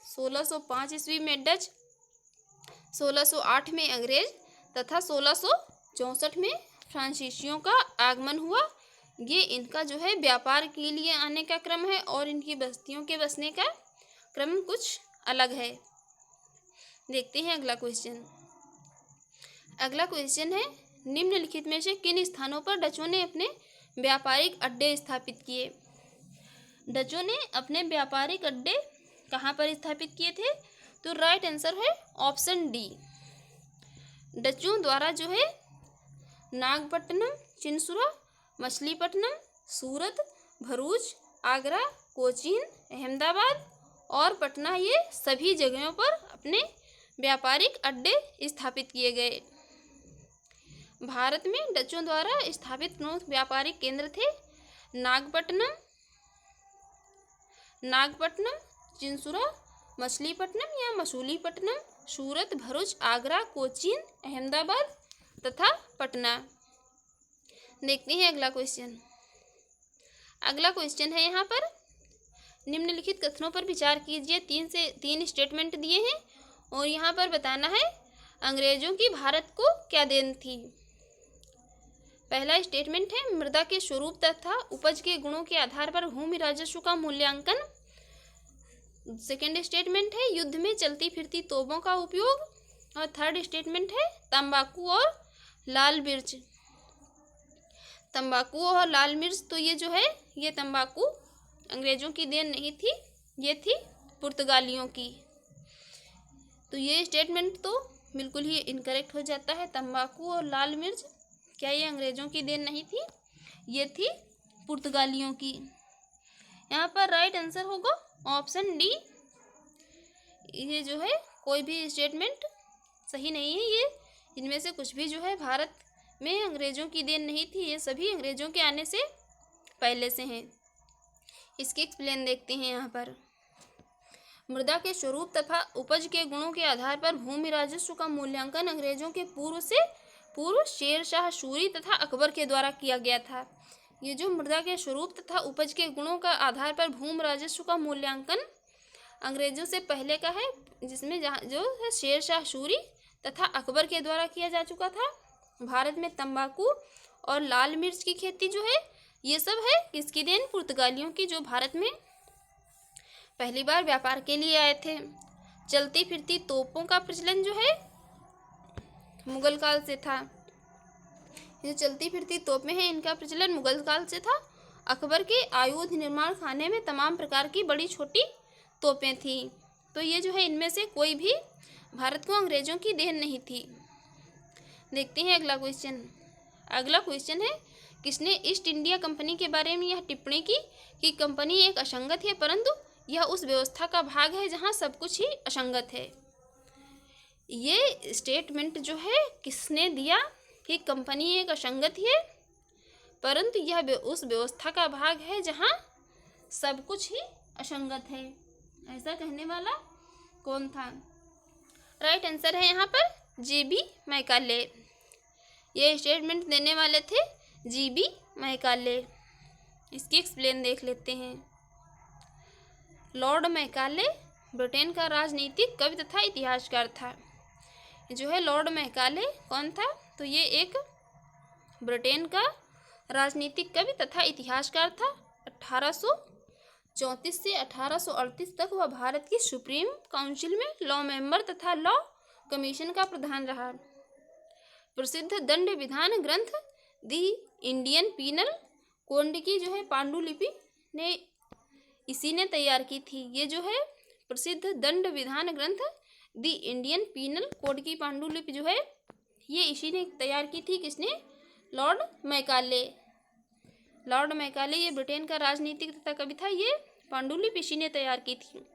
1605 ईस्वी में डच, 1608 में अंग्रेज तथा 1664 में फ्रांसीसियों का आगमन हुआ। ये इनका जो है व्यापार के लिए आने का क्रम है और इनकी बस्तियों के बसने का क्रम कुछ अलग है। देखते हैं अगला क्वेश्चन। अगला क्वेश्चन है, निम्नलिखित में से किन स्थानों पर डचों ने अपने व्यापारिक अड्डे स्थापित किए? डचों ने अपने व्यापारिक अड्डे कहाँ पर स्थापित किए थे? तो राइट आंसर है ऑप्शन डी। डचों द्वारा जो है नागपट्टनम, चिनसुरा मछलीपट्टनम, सूरत, भरूच, आगरा, कोचीन, अहमदाबाद और पटना, ये सभी जगहों पर अपने व्यापारिक अड्डे स्थापित किए गए। भारत में डचों द्वारा स्थापित प्रमुख व्यापारिक केंद्र थे नागपट्टनम, चिंसुरा, मछलीपट्टनम या मसूलीपट्टनम, सूरत, भरूच, आगरा, कोचीन, अहमदाबाद तथा पटना। देखते हैं अगला क्वेश्चन। अगला क्वेश्चन है यहाँ पर, निम्नलिखित कथनों पर विचार कीजिए। 3 स्टेटमेंट दिए हैं और यहाँ पर बताना है अंग्रेजों की भारत को क्या देन थी। पहला स्टेटमेंट है मृदा के स्वरूप तथा उपज के गुणों के आधार पर भूमि राजस्व का मूल्यांकन। सेकेंड स्टेटमेंट है युद्ध में चलती फिरती तोपों का उपयोग। और थर्ड स्टेटमेंट है तंबाकू और लाल मिर्च। तंबाकू और लाल मिर्च, तो ये जो है ये तंबाकू अंग्रेजों की देन नहीं थी, ये थी पुर्तगालियों की। तो ये स्टेटमेंट तो बिल्कुल ही इनकरेक्ट हो जाता है। तंबाकू और लाल मिर्च क्या ये अंग्रेजों की देन नहीं थी, ये थी पुर्तगालियों की। यहाँ पर राइट आंसर होगा ऑप्शन डी। ये जो है कोई भी स्टेटमेंट सही नहीं है। ये इनमें से कुछ भी जो है भारत में अंग्रेजों की देन नहीं थी, ये सभी अंग्रेजों के आने से पहले से हैं। इसके एक्सप्लेन देखते हैं यहाँ पर। मृदा के स्वरूप तथा उपज के गुणों के आधार पर भूमि राजस्व का मूल्यांकन अंग्रेजों के पूर्व शेर शाह सूरी तथा अकबर के द्वारा किया गया था। ये जो मृदा के स्वरूप तथा उपज के गुणों का आधार पर भूमि राजस्व का मूल्यांकन अंग्रेजों से पहले का है, जिसमें जो है शेर शाह सूरी तथा अकबर के द्वारा किया जा चुका था। भारत में तंबाकू और लाल मिर्च की खेती जो है ये सब है किसकी देन, पुर्तगालियों की, जो भारत में पहली बार व्यापार के लिए आए थे। चलती फिरती तोपों का प्रचलन जो है मुगल काल से था। ये चलती फिरती तोपें हैं, इनका प्रचलन मुगल काल से था। अकबर के आयुध निर्माण खाने में तमाम प्रकार की बड़ी छोटी तोपें थी। तो ये जो है इनमें से कोई भी भारत को अंग्रेजों की देन नहीं थी। देखते हैं अगला क्वेश्चन। अगला क्वेश्चन है किसने ईस्ट इंडिया कंपनी के बारे में यह टिप्पणी की कि कंपनी एक असंगत है, परंतु यह उस व्यवस्था का भाग है जहां सब कुछ ही असंगत है। ये स्टेटमेंट जो है किसने दिया कि कंपनी एक असंगत है परंतु यह उस व्यवस्था का भाग है जहां सब कुछ ही असंगत है, ऐसा कहने वाला कौन था? राइट आंसर है यहाँ पर जी.बी. मैकाले। ये स्टेटमेंट देने वाले थे जी.बी. मैकाले। इसकी एक्सप्लेन देख लेते हैं। लॉर्ड मैकाले ब्रिटेन का राजनीतिक कवि तथा इतिहासकार था। जो है लॉर्ड मैकाले कौन था? तो ये एक ब्रिटेन का राजनीतिक कवि तथा इतिहासकार था। 1834 से 1838 तक वह भारत की सुप्रीम काउंसिल में लॉ मेंबर तथा लॉ कमीशन का प्रधान रहा। प्रसिद्ध दंड विधान ग्रंथ दी इंडियन पीनल कोड की जो है पांडुलिपि ने इसी ने तैयार की थी। ये जो है प्रसिद्ध दंड विधान ग्रंथ दी इंडियन पीनल कोड की पांडुलिपि जो है ये इसी ने तैयार की थी। किसने? Lord Macaulay. लॉर्ड मैकाले ये ब्रिटेन का राजनीतिक तथा कवि था। ये पांडुलिपि इसी ने तैयार की थी।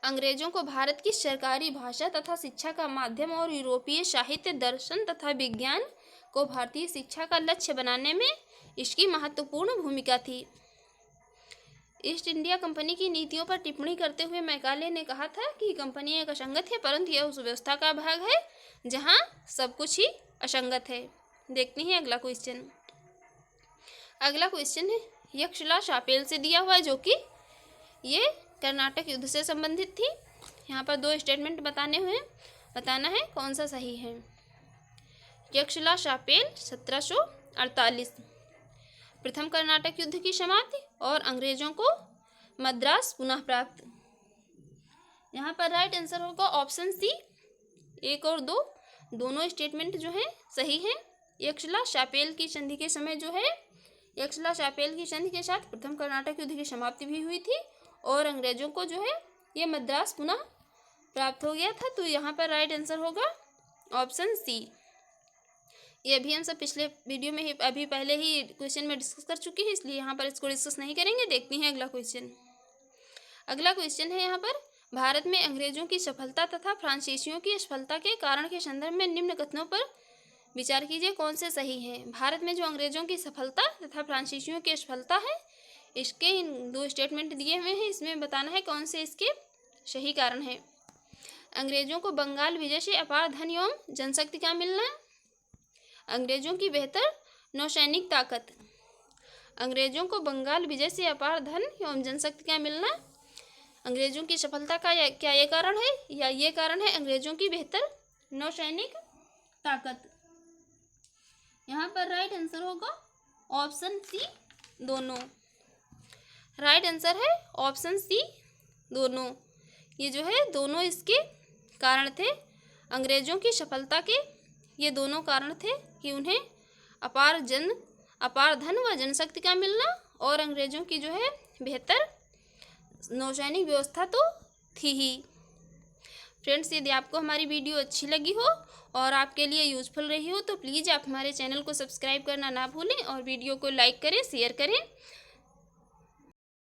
अंग्रेजों को भारत की सरकारी भाषा तथा शिक्षा का माध्यम और यूरोपीय साहित्य, दर्शन तथा विज्ञान को भारतीय शिक्षा का लक्ष्य बनाने में इसकी महत्वपूर्ण भूमिका थी। ईस्ट इंडिया कंपनी की नीतियों पर टिप्पणी करते हुए मैकाले ने कहा था कि कंपनी एक असंगत है परंतु यह उस व्यवस्था का भाग है जहां सब कुछ ही असंगत है। देखते हैं अगला क्वेश्चन। अगला क्वेश्चन है यक्षला शापेल से दिया हुआ है, जो कि ये कर्नाटक युद्ध से संबंधित थी। यहाँ पर 2 स्टेटमेंट बताना है कौन सा सही है। यक्षला शापेल 1748, प्रथम कर्नाटक युद्ध की समाप्ति और अंग्रेजों को मद्रास पुनः प्राप्त। यहाँ पर राइट आंसर होगा ऑप्शन सी। 1 और 2 दोनों स्टेटमेंट जो हैं सही हैं। यक्षला शापेल की संधि के समय जो है यक्षला शापेल की संधि के साथ प्रथम कर्नाटक युद्ध की समाप्ति भी हुई थी और अंग्रेजों को जो है ये मद्रास पुनः प्राप्त हो गया था। तो यहाँ पर राइट आंसर होगा ऑप्शन सी। ये अभी हम सब पिछले वीडियो में ही अभी पहले ही क्वेश्चन में डिस्कस कर चुके हैं, इसलिए यहाँ पर इसको डिस्कस नहीं करेंगे। देखते हैं अगला क्वेश्चन। अगला क्वेश्चन है यहाँ पर, भारत में अंग्रेजों की सफलता तथा फ्रांसीसियों की असफलता के कारण के संदर्भ में निम्न कथनों पर विचार कीजिए, कौन से सही है। भारत में जो अंग्रेजों की सफलता तथा फ्रांसीसियों की असफलता है, इसके दो स्टेटमेंट दिए हुए हैं, इसमें बताना है कौन से इसके सही कारण है। अंग्रेजों को बंगाल विजय से अपार धन एवं जनशक्ति का मिलना, अंग्रेजों की बेहतर नौसैनिक ताकत, अंग्रेजों को बंगाल विजय से अपार धन एवं जनशक्ति का मिलना, अंग्रेजों की सफलता का क्या ये कारण है, या ये कारण है अंग्रेजों की बेहतर नौसैनिक ताकत। यहाँ पर राइट आंसर होगा ऑप्शन सी दोनों। राइट आंसर है ऑप्शन सी दोनों। ये जो है दोनों इसके कारण थे। अंग्रेजों की सफलता के ये दोनों कारण थे कि उन्हें अपार धन व जनशक्ति का मिलना, और अंग्रेजों की जो है बेहतर नौसैनिक व्यवस्था तो थी ही। फ्रेंड्स, यदि आपको हमारी वीडियो अच्छी लगी हो और आपके लिए यूजफुल रही हो तो प्लीज़ आप हमारे चैनल को सब्सक्राइब करना ना भूलें और वीडियो को लाइक करें, शेयर करें।